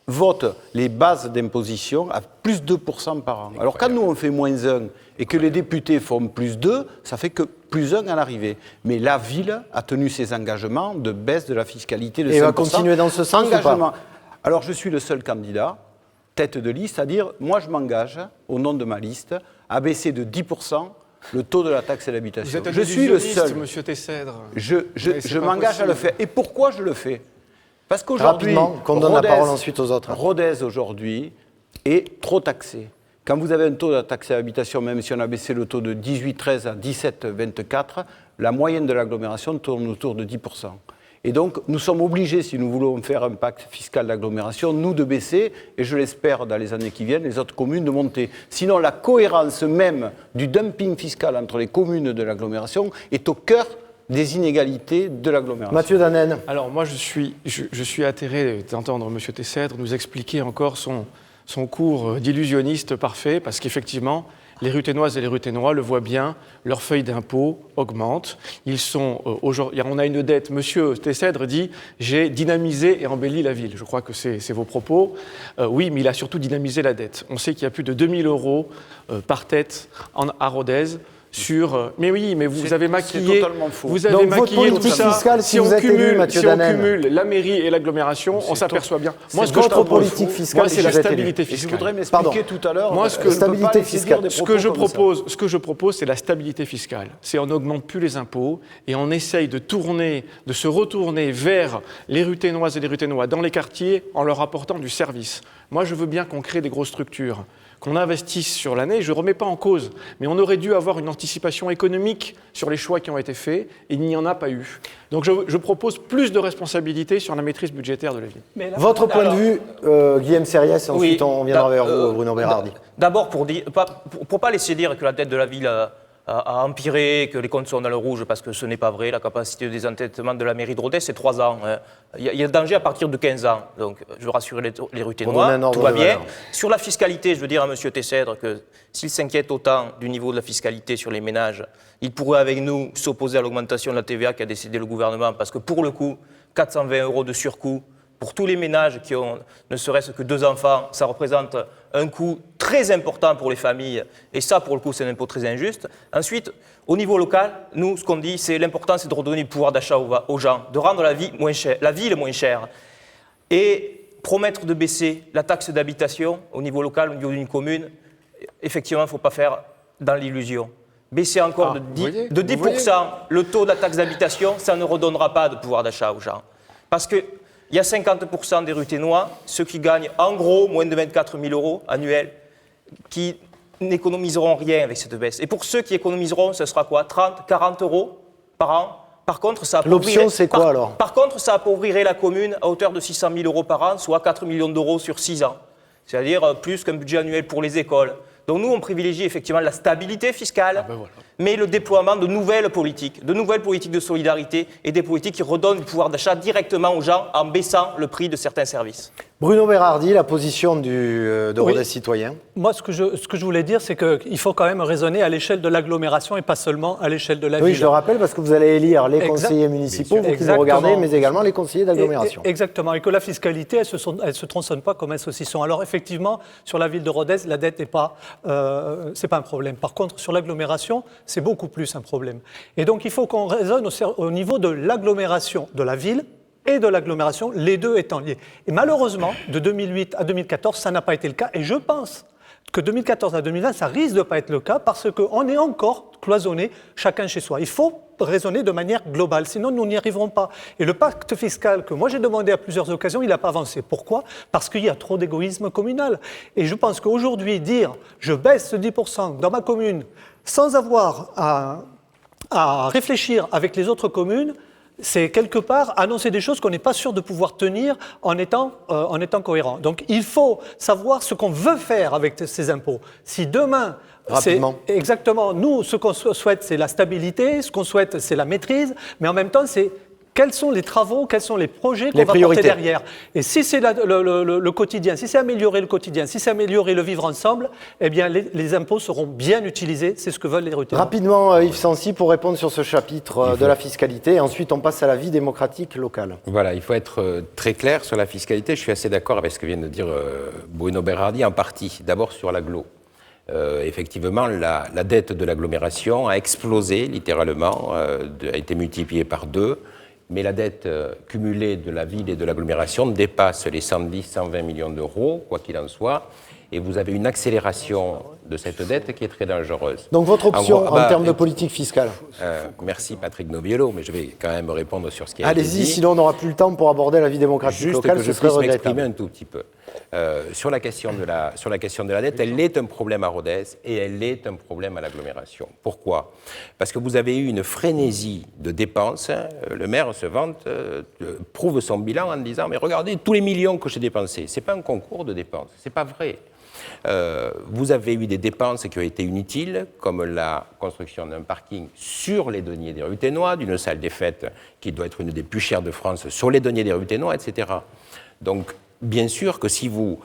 votent les bases d'imposition à plus de 2% par an. Alors quand nous on fait moins 1 et que les députés font plus 2, ça fait que plus 1 à l'arrivée. Mais la ville a tenu ses engagements de baisse de la fiscalité de 5%. Et va continuer dans ce sens ou pas ? Alors je suis le seul candidat, tête de liste, à dire, moi je m'engage, au nom de ma liste, à baisser de 10% le taux de la taxe d'habitation. Vous êtes un je suis le seul. Monsieur Tessèdre. Je m'engage à le faire. Et pourquoi je le fais? Parce qu'aujourd'hui, rapidement, qu'on donne la parole ensuite aux autres. Rodez aujourd'hui est trop taxé. Quand vous avez un taux de la taxe d'habitation, même si on a baissé le taux de 18,13 à 17,24, la moyenne de l'agglomération tourne autour de 10%. Et donc, nous sommes obligés, si nous voulons faire un pacte fiscal d'agglomération, nous de baisser, et je l'espère dans les années qui viennent, les autres communes de monter. Sinon, la cohérence même du dumping fiscal entre les communes de l'agglomération est au cœur des inégalités de l'agglomération. Mathieu Danen. Alors moi, je suis atterré d'entendre M. Tessèdre nous expliquer encore son cours d'illusionniste parfait, parce qu'effectivement, les Ruthénoises et les Ruthénois le voient bien, leur feuille d'impôt augmente. Ils sont aujourd'hui, on a une dette. Monsieur Tessèdre dit « j'ai dynamisé et embelli la ville ». Je crois que c'est vos propos. Oui, mais il a surtout dynamisé la dette. On sait qu'il y a plus de 2 000 € par tête à Rodez. Mais oui, mais vous avez maquillé. C'est totalement faux. Vous avez donc, maquillé tout ça. Fiscale, si on cumule la mairie et l'agglomération, on s'aperçoit bien. Moi, ce que je propose, c'est la stabilité fiscale. Je voudrais m'expliquer tout à l'heure. Moi, ce que je propose, c'est la stabilité fiscale. C'est on n'augmente plus les impôts et on essaye de se retourner vers les Ruthénoises et les Ruthénois dans les quartiers en leur apportant du service. Moi, je veux bien qu'on crée des grosses structures, qu'on investisse sur l'année, je ne remets pas en cause, mais on aurait dû avoir une anticipation économique sur les choix qui ont été faits, et il n'y en a pas eu. Donc je propose plus de responsabilité sur la maîtrise budgétaire de la ville. Votre point de vue, Guillaume Sériès, et ensuite on viendra vers vous, Bruno Bérardi. D'abord, pour ne pas laisser dire que la dette de la ville a empiré, que les comptes sont dans le rouge, parce que ce n'est pas vrai. La capacité de désendettement de la mairie de Rodez, c'est 3 ans. Il y a danger à partir de 15 ans. Donc, je veux rassurer les Ruthénois, tout va bien. Sur la fiscalité, je veux dire à M. Tessèdre que s'il s'inquiète autant du niveau de la fiscalité sur les ménages, il pourrait avec nous s'opposer à l'augmentation de la TVA qu'a décidé le gouvernement, parce que pour le coup, 420 € de surcoût pour tous les ménages qui ont ne serait-ce que 2 enfants, ça représente un coût très important pour les familles, et ça, pour le coup, c'est un impôt très injuste. Ensuite, au niveau local, nous, ce qu'on dit, c'est l'important, c'est de redonner du pouvoir d'achat aux gens, de rendre la ville moins chère. Et promettre de baisser la taxe d'habitation au niveau local, au niveau d'une commune, effectivement, il ne faut pas faire dans l'illusion. Baisser encore de 10% le taux de la taxe d'habitation, ça ne redonnera pas de pouvoir d'achat aux gens. Parce qu'il y a 50% des Ruténois, ceux qui gagnent en gros moins de 24 000 euros annuels, qui n'économiseront rien avec cette baisse. Et pour ceux qui économiseront, ce sera quoi, 30, 40 euros par an? Par contre, ça l'option, c'est quoi alors? Par contre, ça appauvrirait la commune à hauteur de 600 000 euros par an, soit 4 millions d'euros sur 6 ans. C'est-à-dire plus qu'un budget annuel pour les écoles. Donc nous, on privilégie effectivement la stabilité fiscale, mais le déploiement de nouvelles politiques de solidarité et des politiques qui redonnent du pouvoir d'achat directement aux gens en baissant le prix de certains services. Bruno Bérardi, la position de Rodez Citoyen. Moi, ce que je voulais dire, c'est qu'il faut quand même raisonner à l'échelle de l'agglomération et pas seulement à l'échelle de la ville. Oui, je le rappelle, parce que vous allez élire les conseillers municipaux, vous qui nous regardez, mais également les conseillers d'agglomération. Exactement, et que la fiscalité, elle ne se tronçonne pas comme un saucisson. Alors effectivement, sur la ville de Rodez, la dette n'est pas, c'est pas un problème. Par contre, sur l'agglomération, c'est beaucoup plus un problème. Et donc, il faut qu'on raisonne au niveau de l'agglomération de la ville et de l'agglomération, les deux étant liés. Et malheureusement, de 2008 à 2014, ça n'a pas été le cas. Et je pense que 2014 à 2020, ça risque de ne pas être le cas parce qu'on est encore cloisonné, chacun chez soi. Il faut raisonner de manière globale, sinon nous n'y arriverons pas. Et le pacte fiscal que moi j'ai demandé à plusieurs occasions, il n'a pas avancé. Pourquoi ? Parce qu'il y a trop d'égoïsme communal. Et je pense qu'aujourd'hui, dire je baisse de 10% dans ma commune sans avoir à réfléchir avec les autres communes, c'est quelque part annoncer des choses qu'on n'est pas sûr de pouvoir tenir en étant cohérent. Donc il faut savoir ce qu'on veut faire avec ces impôts. Si demain, exactement, nous, ce qu'on souhaite, c'est la stabilité, ce qu'on souhaite, c'est la maîtrise, mais en même temps, c'est quels sont les travaux, quels sont les projets qu'on va porter derrière. Et si c'est le quotidien, si c'est améliorer le quotidien, si c'est améliorer le vivre ensemble, eh bien les impôts seront bien utilisés. C'est ce que veulent les Ruténois. Rapidement, Yves Sancy, pour répondre sur ce chapitre de la fiscalité. Et ensuite, on passe à la vie démocratique locale. Voilà, il faut être très clair sur la fiscalité. Je suis assez d'accord avec ce que vient de dire Bruno Bérardi, en partie. D'abord sur l'agglo. Effectivement, la dette de l'agglomération a explosé, littéralement, a été multipliée par 2. Mais la dette cumulée de la ville et de l'agglomération dépasse les 110-120 millions d'euros, quoi qu'il en soit, et vous avez une accélération de cette dette qui est très dangereuse. Donc votre option en termes de politique fiscale? Merci Patrick Noviello, mais je vais quand même répondre sur ce qui a été dit. Allez-y, sinon on n'aura plus le temps pour aborder la vie démocratique locale. Juste que je puisse m'exprimer un tout petit peu. Sur la question de la dette, elle est un problème à Rodez et elle est un problème à l'agglomération. Pourquoi ? Parce que vous avez eu une frénésie de dépenses. Le maire se vante, prouve son bilan en disant « Mais regardez tous les millions que j'ai dépensés. » Ce n'est pas un concours de dépenses, ce n'est pas vrai. Vous avez eu des dépenses qui ont été inutiles, comme la construction d'un parking sur les deniers des Ruténois, d'une salle des fêtes qui doit être une des plus chères de France sur les deniers des Ruténois, etc. Donc, bien sûr que si vous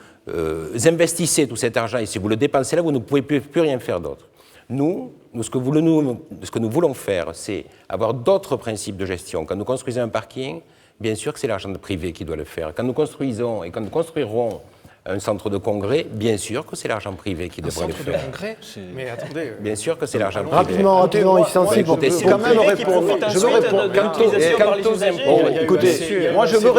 investissez tout cet argent et si vous le dépensez là, vous ne pouvez plus rien faire d'autre. Nous, ce que nous voulons faire, c'est avoir d'autres principes de gestion. Quand nous construisons un parking, bien sûr que c'est l'argent privé qui doit le faire. Quand nous construisons et quand nous construirons un centre de congrès, bien sûr que c'est l'argent privé qui devrait le faire. Un centre de congrès ? Mais attendez... Bien sûr que c'est l'argent privé. Rapidement, Yves Sancy, pour c'est quand même répondre. Je veux répondre. Quant aux impôts, écoutez, moi je veux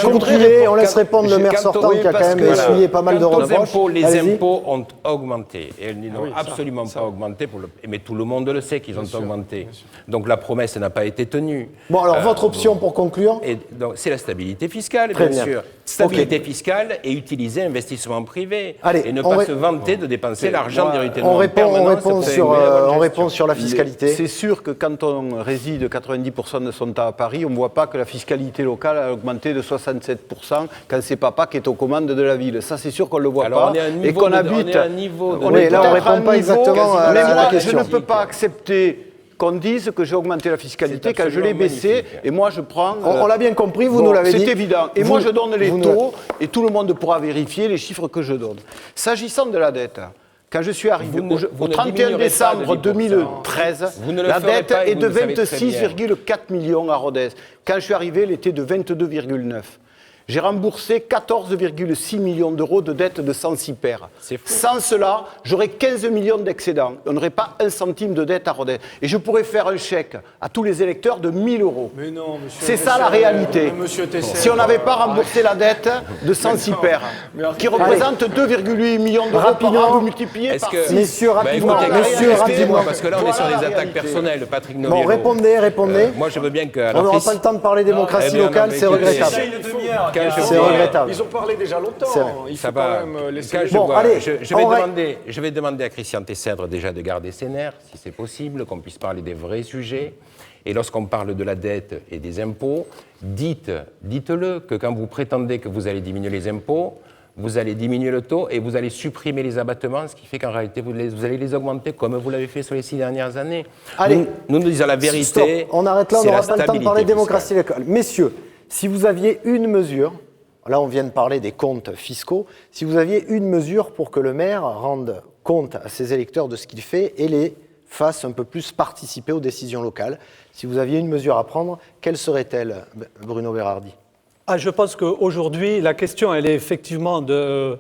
concluez, on laisse répondre le maire sortant qui a quand même essuyé pas mal de reproches. Les impôts ont augmenté. Et ils n'ont absolument pas augmenté, mais tout le monde le sait qu'ils ont augmenté. Donc la promesse n'a pas été tenue. Bon, alors votre option pour conclure ? C'est la stabilité fiscale, bien sûr. Stabilité fiscale et utiliser investissement privé. Allez, et ne pas se vanter de dépenser l'argent des Ruténois. On répond sur la fiscalité. C'est sûr que quand on réside 90% de son temps à Paris, on ne voit pas que la fiscalité locale a augmenté de 67% quand c'est papa qui est aux commandes de la ville. Ça, c'est sûr qu'on ne le voit pas. Et qu'on habite. Là, on ne répond pas exactement à la question. Je ne peux pas accepter qu'on dise que j'ai augmenté la fiscalité quand je l'ai baissée, et moi je prends... On l'a bien compris, vous nous l'avez dit. C'est évident. Et moi je donne les taux, et tout le monde pourra vérifier les chiffres que je donne. S'agissant de la dette, quand je suis arrivé au 31 décembre 2013, la dette est de 26,4 millions à Rodez. Quand je suis arrivé, elle était de 22,9. J'ai remboursé 14,6 millions d'euros de dettes de Sensiper. C'est fou. Sans cela, j'aurais 15 millions d'excédents. On n'aurait pas un centime de dette à Rodez. Et je pourrais faire un chèque à tous les électeurs de 1 000 euros. Mais non, monsieur. C'est ça la réalité. Monsieur Tesser. Si on n'avait pas remboursé la dette de Sensiper, qui représente 2,8 millions d'euros par an, vous multipliez par que- 6. Messieurs, rapidement, écoutez, messieurs, excusez-moi, rapidement. parce que là, on est sur Voilà des la attaques réalité. personnelles, Patrick Bon, Noviello. répondez. Moi, je veux bien que... On n'aura pas le temps de parler démocratie Eh bien, non, locale, mais c'est écoutez, regrettable. C'est regrettable. Ils ont parlé déjà longtemps. C'est vrai. Il faut Ça va. quand même laisser. Quand je Bon, vois- allez, je vais demander à Christian Tessèdre déjà de garder ses nerfs, si c'est possible, qu'on puisse parler des vrais sujets. Et lorsqu'on parle de la dette et des impôts, dites-le que quand vous prétendez que vous allez diminuer les impôts, vous allez diminuer le taux et vous allez supprimer les abattements, ce qui fait qu'en réalité, vous allez les augmenter comme vous l'avez fait sur les 6 dernières années. Allez. Nous disons la vérité. Stop. On arrête là, on c'est n'aura la pas le temps de stabilité parler fiscale. démocratie locale. Messieurs, si vous aviez une mesure, là on vient de parler des comptes fiscaux, si vous aviez une mesure pour que le maire rende compte à ses électeurs de ce qu'il fait et les fasse un peu plus participer aux décisions locales, si vous aviez une mesure à prendre, quelle serait-elle, Bruno Berardi ? Je pense qu'aujourd'hui, la question, elle est effectivement de,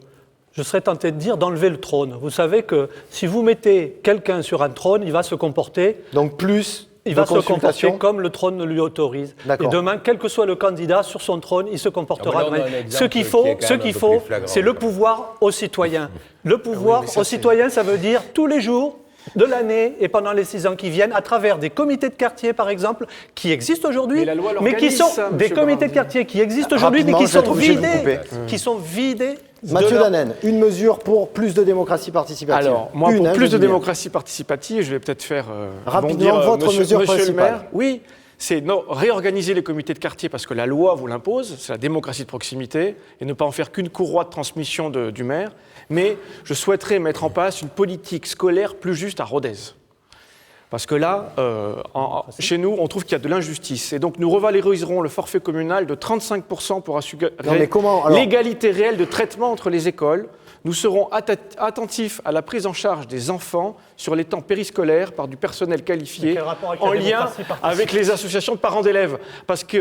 je serais tenté de dire, d'enlever le trône. Vous savez que si vous mettez quelqu'un sur un trône, il va se comporter, Donc plus il de va se comporter consultations. comme le trône lui autorise. D'accord. Et demain, quel que soit le candidat sur son trône, il se comportera Ah, de mais là, on a même. un exemple Ce qu'il qui faut, est quand même un peu plus flagrant, c'est le quoi. pouvoir aux citoyens. Le pouvoir aux citoyens, ça veut dire tous les jours de l'année et pendant les 6 ans qui viennent, à travers des comités de quartier, par exemple, qui existent aujourd'hui, Mais la loi mais qui l'organise, sont ça, des monsieur comités de Berardi. quartier qui existent aujourd'hui, mais Rapidement, qui je vais être sont obligé de vous vidés, couper. qui sont vidés. de Mathieu leur- Dannen, une mesure pour plus de démocratie participative. Alors, moi, Une, pour hein, plus je de dis bien. démocratie participative, je vais peut-être faire Rapidement, bondir, votre mesure monsieur le principale. maire. Oui, c'est réorganiser les comités de quartier parce que la loi vous l'impose, c'est la démocratie de proximité, et ne pas en faire qu'une courroie de transmission du maire. Mais je souhaiterais mettre en place une politique scolaire plus juste à Rodez. Parce que là, chez nous, on trouve qu'il y a de l'injustice. Et donc, nous revaloriserons le forfait communal de 35% pour assurer Non, mais comment, alors l'égalité réelle de traitement entre les écoles. Nous serons attentifs à la prise en charge des enfants sur les temps périscolaires par du personnel qualifié Mais quel rapport avec la en lien démocratie participative ? avec les associations de parents d'élèves. Parce que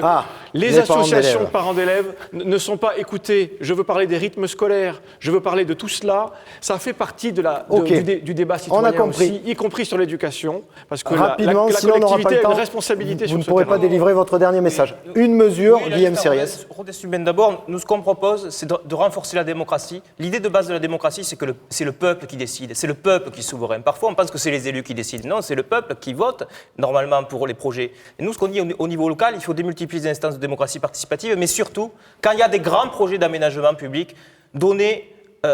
les les parents associations d'élèves. de parents d'élèves ne sont pas écoutées. Je veux parler des rythmes scolaires, je veux parler de tout cela. Ça fait partie Ok. du débat citoyen On a compris. aussi, y compris sur l'éducation. Parce que Rapidement, la sinon on n'aura pas collectivité le a temps. une responsabilité Vous sur ne ce pourrez terrain. pas délivrer votre dernier message. Une mesure, Guillaume Sériès. Rodez Humaine d'abord, nous ce qu'on propose, c'est de renforcer la démocratie. L'idée de base de la démocratie, c'est que c'est le peuple qui décide, c'est le peuple qui est souverain. Parfois, on pense que c'est les élus qui décident. Non, c'est le peuple qui vote normalement pour les projets. Et nous, ce qu'on dit au niveau local, il faut démultiplier les instances de démocratie participative, mais surtout, quand il y a des grands projets d'aménagement public, donner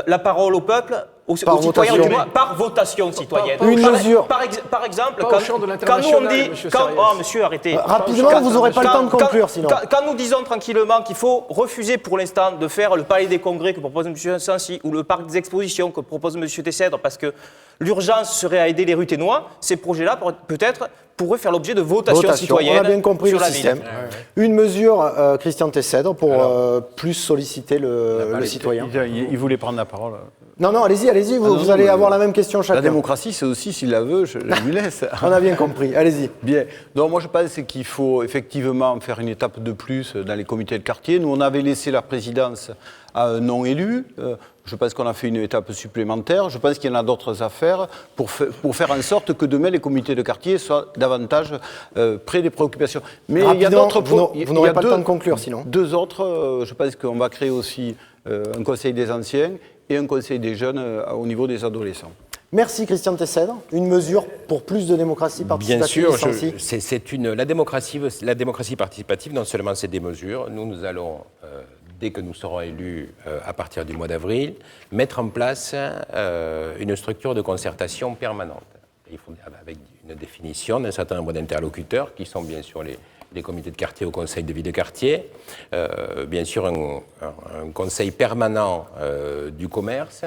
la parole au peuple, aux Par citoyens, votation. du moins, par votation citoyenne. Une mesure. Par exemple, Pas au champ de quand nous on l'international, dit... monsieur quand- Sariès. oh, monsieur, arrêtez. Rapidement, vous n'aurez pas le temps de conclure sinon. Quand nous disons tranquillement qu'il faut refuser pour l'instant de faire le palais des congrès que propose M. Sancy ou le parc des expositions que propose M. Tessèdre parce que l'urgence serait à aider les Ruténois, ces projets-là peut-être pourraient faire l'objet de votations citoyennes On a bien compris sur le la système. ville. Une mesure, Christian Tessèdre, pour plus solliciter le citoyen. Il voulait prendre la parole. Non, allez-y, vous, non, vous non, allez mais avoir la même question La chacun. démocratie, c'est aussi, s'il la veut, je lui laisse. On a bien compris, allez-y. Bien. Donc moi je pense qu'il faut effectivement faire une étape de plus dans les comités de quartier. Nous on avait laissé la présidence à un non-élu. Je pense qu'on a fait une étape supplémentaire. Je pense qu'il y en a d'autres à faire pour faire en sorte que demain les comités de quartier soient davantage près des préoccupations. Mais il y a Rapidement, d'autres vous n'aurez pas le temps de conclure sinon. Deux autres, je pense qu'on va créer aussi un conseil des anciens et un conseil des jeunes au niveau des adolescents. Merci Christian Tessèdre. Une mesure pour plus de démocratie participative. Bien sûr, Sancy. la démocratie participative, non seulement c'est des mesures, nous allons, dès que nous serons élus à partir du mois d'avril, mettre en place une structure de concertation permanente. Il faut, avec une définition d'un certain nombre d'interlocuteurs qui sont bien sûr les comités de quartier au conseil de vie de quartier, bien sûr un conseil permanent du commerce.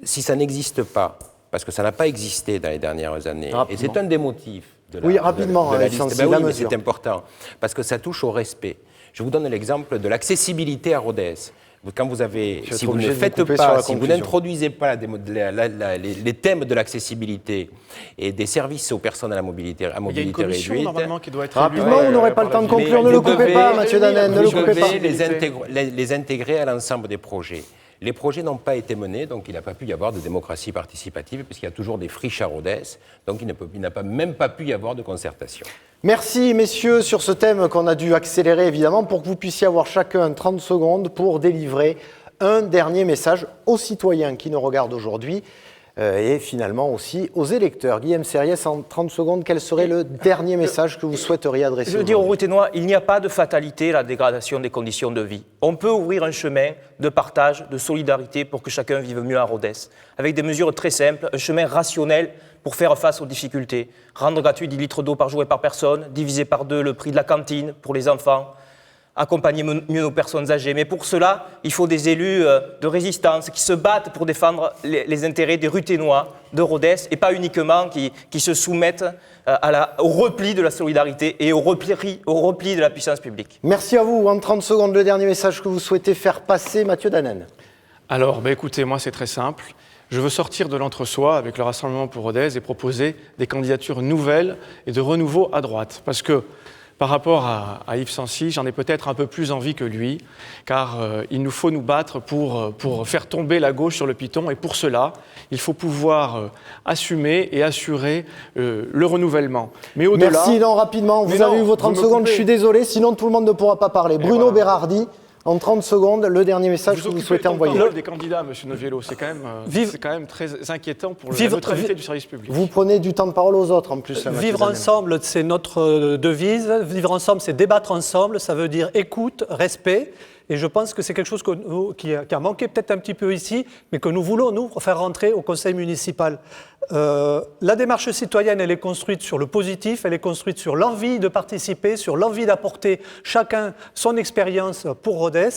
Si ça n'existe pas, parce que ça n'a pas existé dans les dernières années, et c'est un des motifs de la, Oui, rapidement, de la Alexandre, liste. c'est la Oui, mais mesure. c'est important, parce que ça touche au respect. Je vous donne l'exemple de l'accessibilité à Rodez. Quand vous avez, Je vais si être vous ne obligé de vous faites couper sur pas, la si vous conclusion. n'introduisez pas les thèmes de l'accessibilité et des services aux personnes à Il y a une mobilité commission réduite, normalement qui doit être Rapidement, élue, vous n'aurez pas le par temps de la ville. conclure. Ne Mais le vous coupez devez- pas, Mathieu Dannen, ne le vous coupez pas. devez les intégrer à l'ensemble des projets. Les projets n'ont pas été menés, donc il n'a pas pu y avoir de démocratie participative, puisqu'il y a toujours des friches à Rodez, donc il n'a même pas pu y avoir de concertation. Merci messieurs sur ce thème qu'on a dû accélérer évidemment pour que vous puissiez avoir chacun 30 secondes pour délivrer un dernier message aux citoyens qui nous regardent aujourd'hui et finalement aussi aux électeurs. Guillaume Serriès, en 30 secondes, quel serait le dernier message que vous souhaiteriez adresser? Je veux dire aux Ruténois, il n'y a pas de fatalité à la dégradation des conditions de vie. On peut ouvrir un chemin de partage, de solidarité pour que chacun vive mieux à Rodez, avec des mesures très simples, un chemin rationnel pour faire face aux difficultés. Rendre gratuit 10 litres d'eau par jour et par personne, diviser par 2 le prix de la cantine pour les enfants, accompagner mieux nos personnes âgées. Mais pour cela, il faut des élus de résistance qui se battent pour défendre les intérêts des Ruténois de Rodez et pas uniquement qui se soumettent au repli de la solidarité et au repli de la puissance publique. Merci à vous. En 30 secondes, le dernier message que vous souhaitez faire passer, Mathieu Dannen. Alors, écoutez, moi c'est très simple. Je veux sortir de l'entre-soi avec le Rassemblement pour Rodez et proposer des candidatures nouvelles et de renouveau à droite. Parce que par rapport à Yves Sancy, j'en ai peut-être un peu plus envie que lui, car il nous faut nous battre pour faire tomber la gauche sur le piton. Et pour cela, il faut pouvoir assumer et assurer le renouvellement. Mais au-delà... Merci, non, rapidement, vous avez eu vos 30 secondes, je suis désolé, sinon tout le monde ne pourra pas parler. Bruno Berardi, en 30 secondes, le dernier message que vous souhaitez envoyer. Des candidats, monsieur Noviello, c'est quand même très inquiétant pour la neutralité du service public. Vous prenez du temps de parole aux autres en plus. Là, Vivre ensemble, c'est notre devise. Vivre ensemble, c'est débattre ensemble. Ça veut dire écoute, respect. Et je pense que c'est quelque chose qui a manqué peut-être un petit peu ici, mais que nous voulons, nous, faire rentrer au conseil municipal. La démarche citoyenne, elle est construite sur le positif, elle est construite sur l'envie de participer, sur l'envie d'apporter chacun son expérience pour Rodez.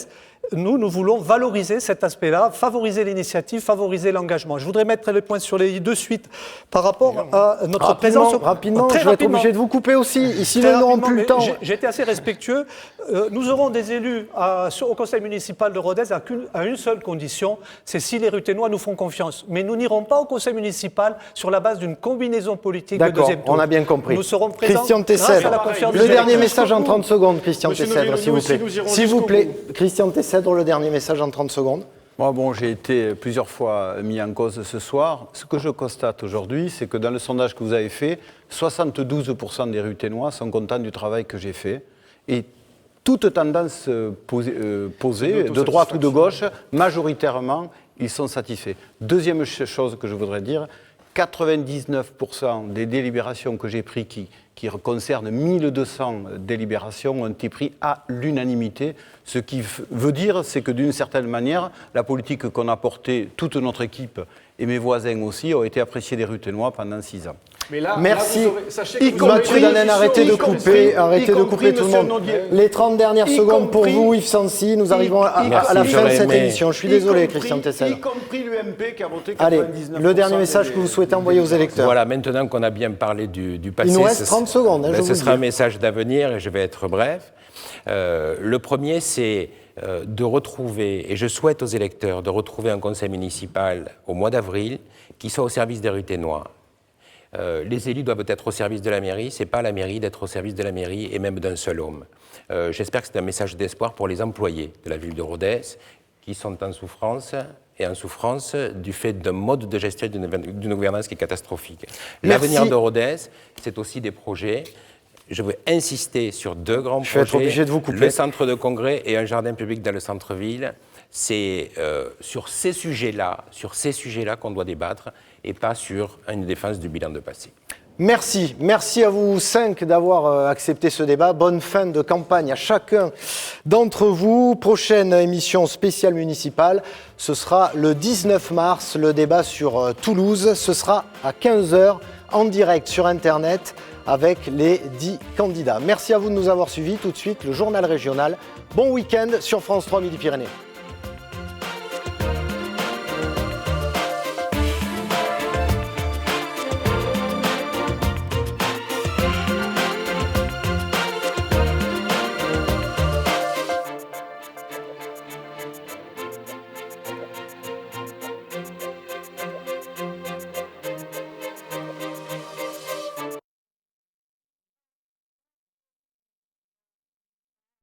Nous voulons valoriser cet aspect-là, favoriser l'initiative, favoriser l'engagement. Je voudrais mettre le point sur les i de suite par rapport à notre présence. Rapidement, je vais être obligé de vous couper aussi. Ici, nous n'aurons plus le temps. J'ai été assez respectueux. Nous aurons des élus au conseil municipal de Rodez à une seule condition, c'est si les Ruténois nous font confiance. Mais nous n'irons pas au conseil municipal sur la base d'une combinaison politique de deuxième tour. On a bien compris. Nous serons présents Christian Tessèdre, le dernier message en 30 secondes, Christian Tessèdre, s'il vous plaît. S'il vous plaît, Christian Tessèdre, le dernier message en 30 secondes. Moi, j'ai été plusieurs fois mis en cause ce soir. Ce que je constate aujourd'hui, c'est que dans le sondage que vous avez fait, 72% des Ruténois sont contents du travail que j'ai fait. Et toute tendance posée, de droite ou de gauche, majoritairement, ils sont satisfaits. Deuxième chose que je voudrais dire, 99% des délibérations que j'ai prises qui concernent 1200 délibérations ont été prises à l'unanimité. Ce qui veut dire, c'est que d'une certaine manière, la politique qu'on a portée, toute notre équipe et mes voisins aussi, ont été appréciés des Ruténois pendant 6 ans. Mais là, merci. Sachez que Mathieu Dannen, arrêtez de couper tout le monde. Les 30 dernières secondes pour vous, Yves Sancy. Nous arrivons à la fin de cette émission. Je suis désolé, Christian Tessèdre. Y compris l'UMP qui a voté 99%. Allez, le dernier message que vous souhaitez envoyer aux électeurs. Voilà, maintenant qu'on a bien parlé du passé, il nous reste 30 secondes. Je vous ce sera dis. un message d'avenir et je vais être bref. Le premier, c'est de retrouver, et je souhaite aux électeurs de retrouver un conseil municipal au mois d'avril qui soit au service des Ruténois. Les élus doivent être au service de la mairie, ce n'est pas à la mairie d'être au service de la mairie et même d'un seul homme. J'espère que c'est un message d'espoir pour les employés de la ville de Rodez qui sont en souffrance du fait d'un mode de gestion d'une gouvernance qui est catastrophique. L'avenir de Rodez, c'est aussi des projets. Je veux insister sur 2 grands projets. Je vais être obligé de vous couper. Le centre de congrès et un jardin public dans le centre-ville. C'est sur ces sujets-là qu'on doit débattre et pas sur une défense du bilan de passé. Merci. Merci à vous 5 d'avoir accepté ce débat. Bonne fin de campagne à chacun d'entre vous. Prochaine émission spéciale municipale, ce sera le 19 mars, le débat sur Toulouse. Ce sera à 15h en direct sur Internet avec les 10 candidats. Merci à vous de nous avoir suivis. Tout de suite, le journal régional. Bon week-end sur France 3 Midi-Pyrénées.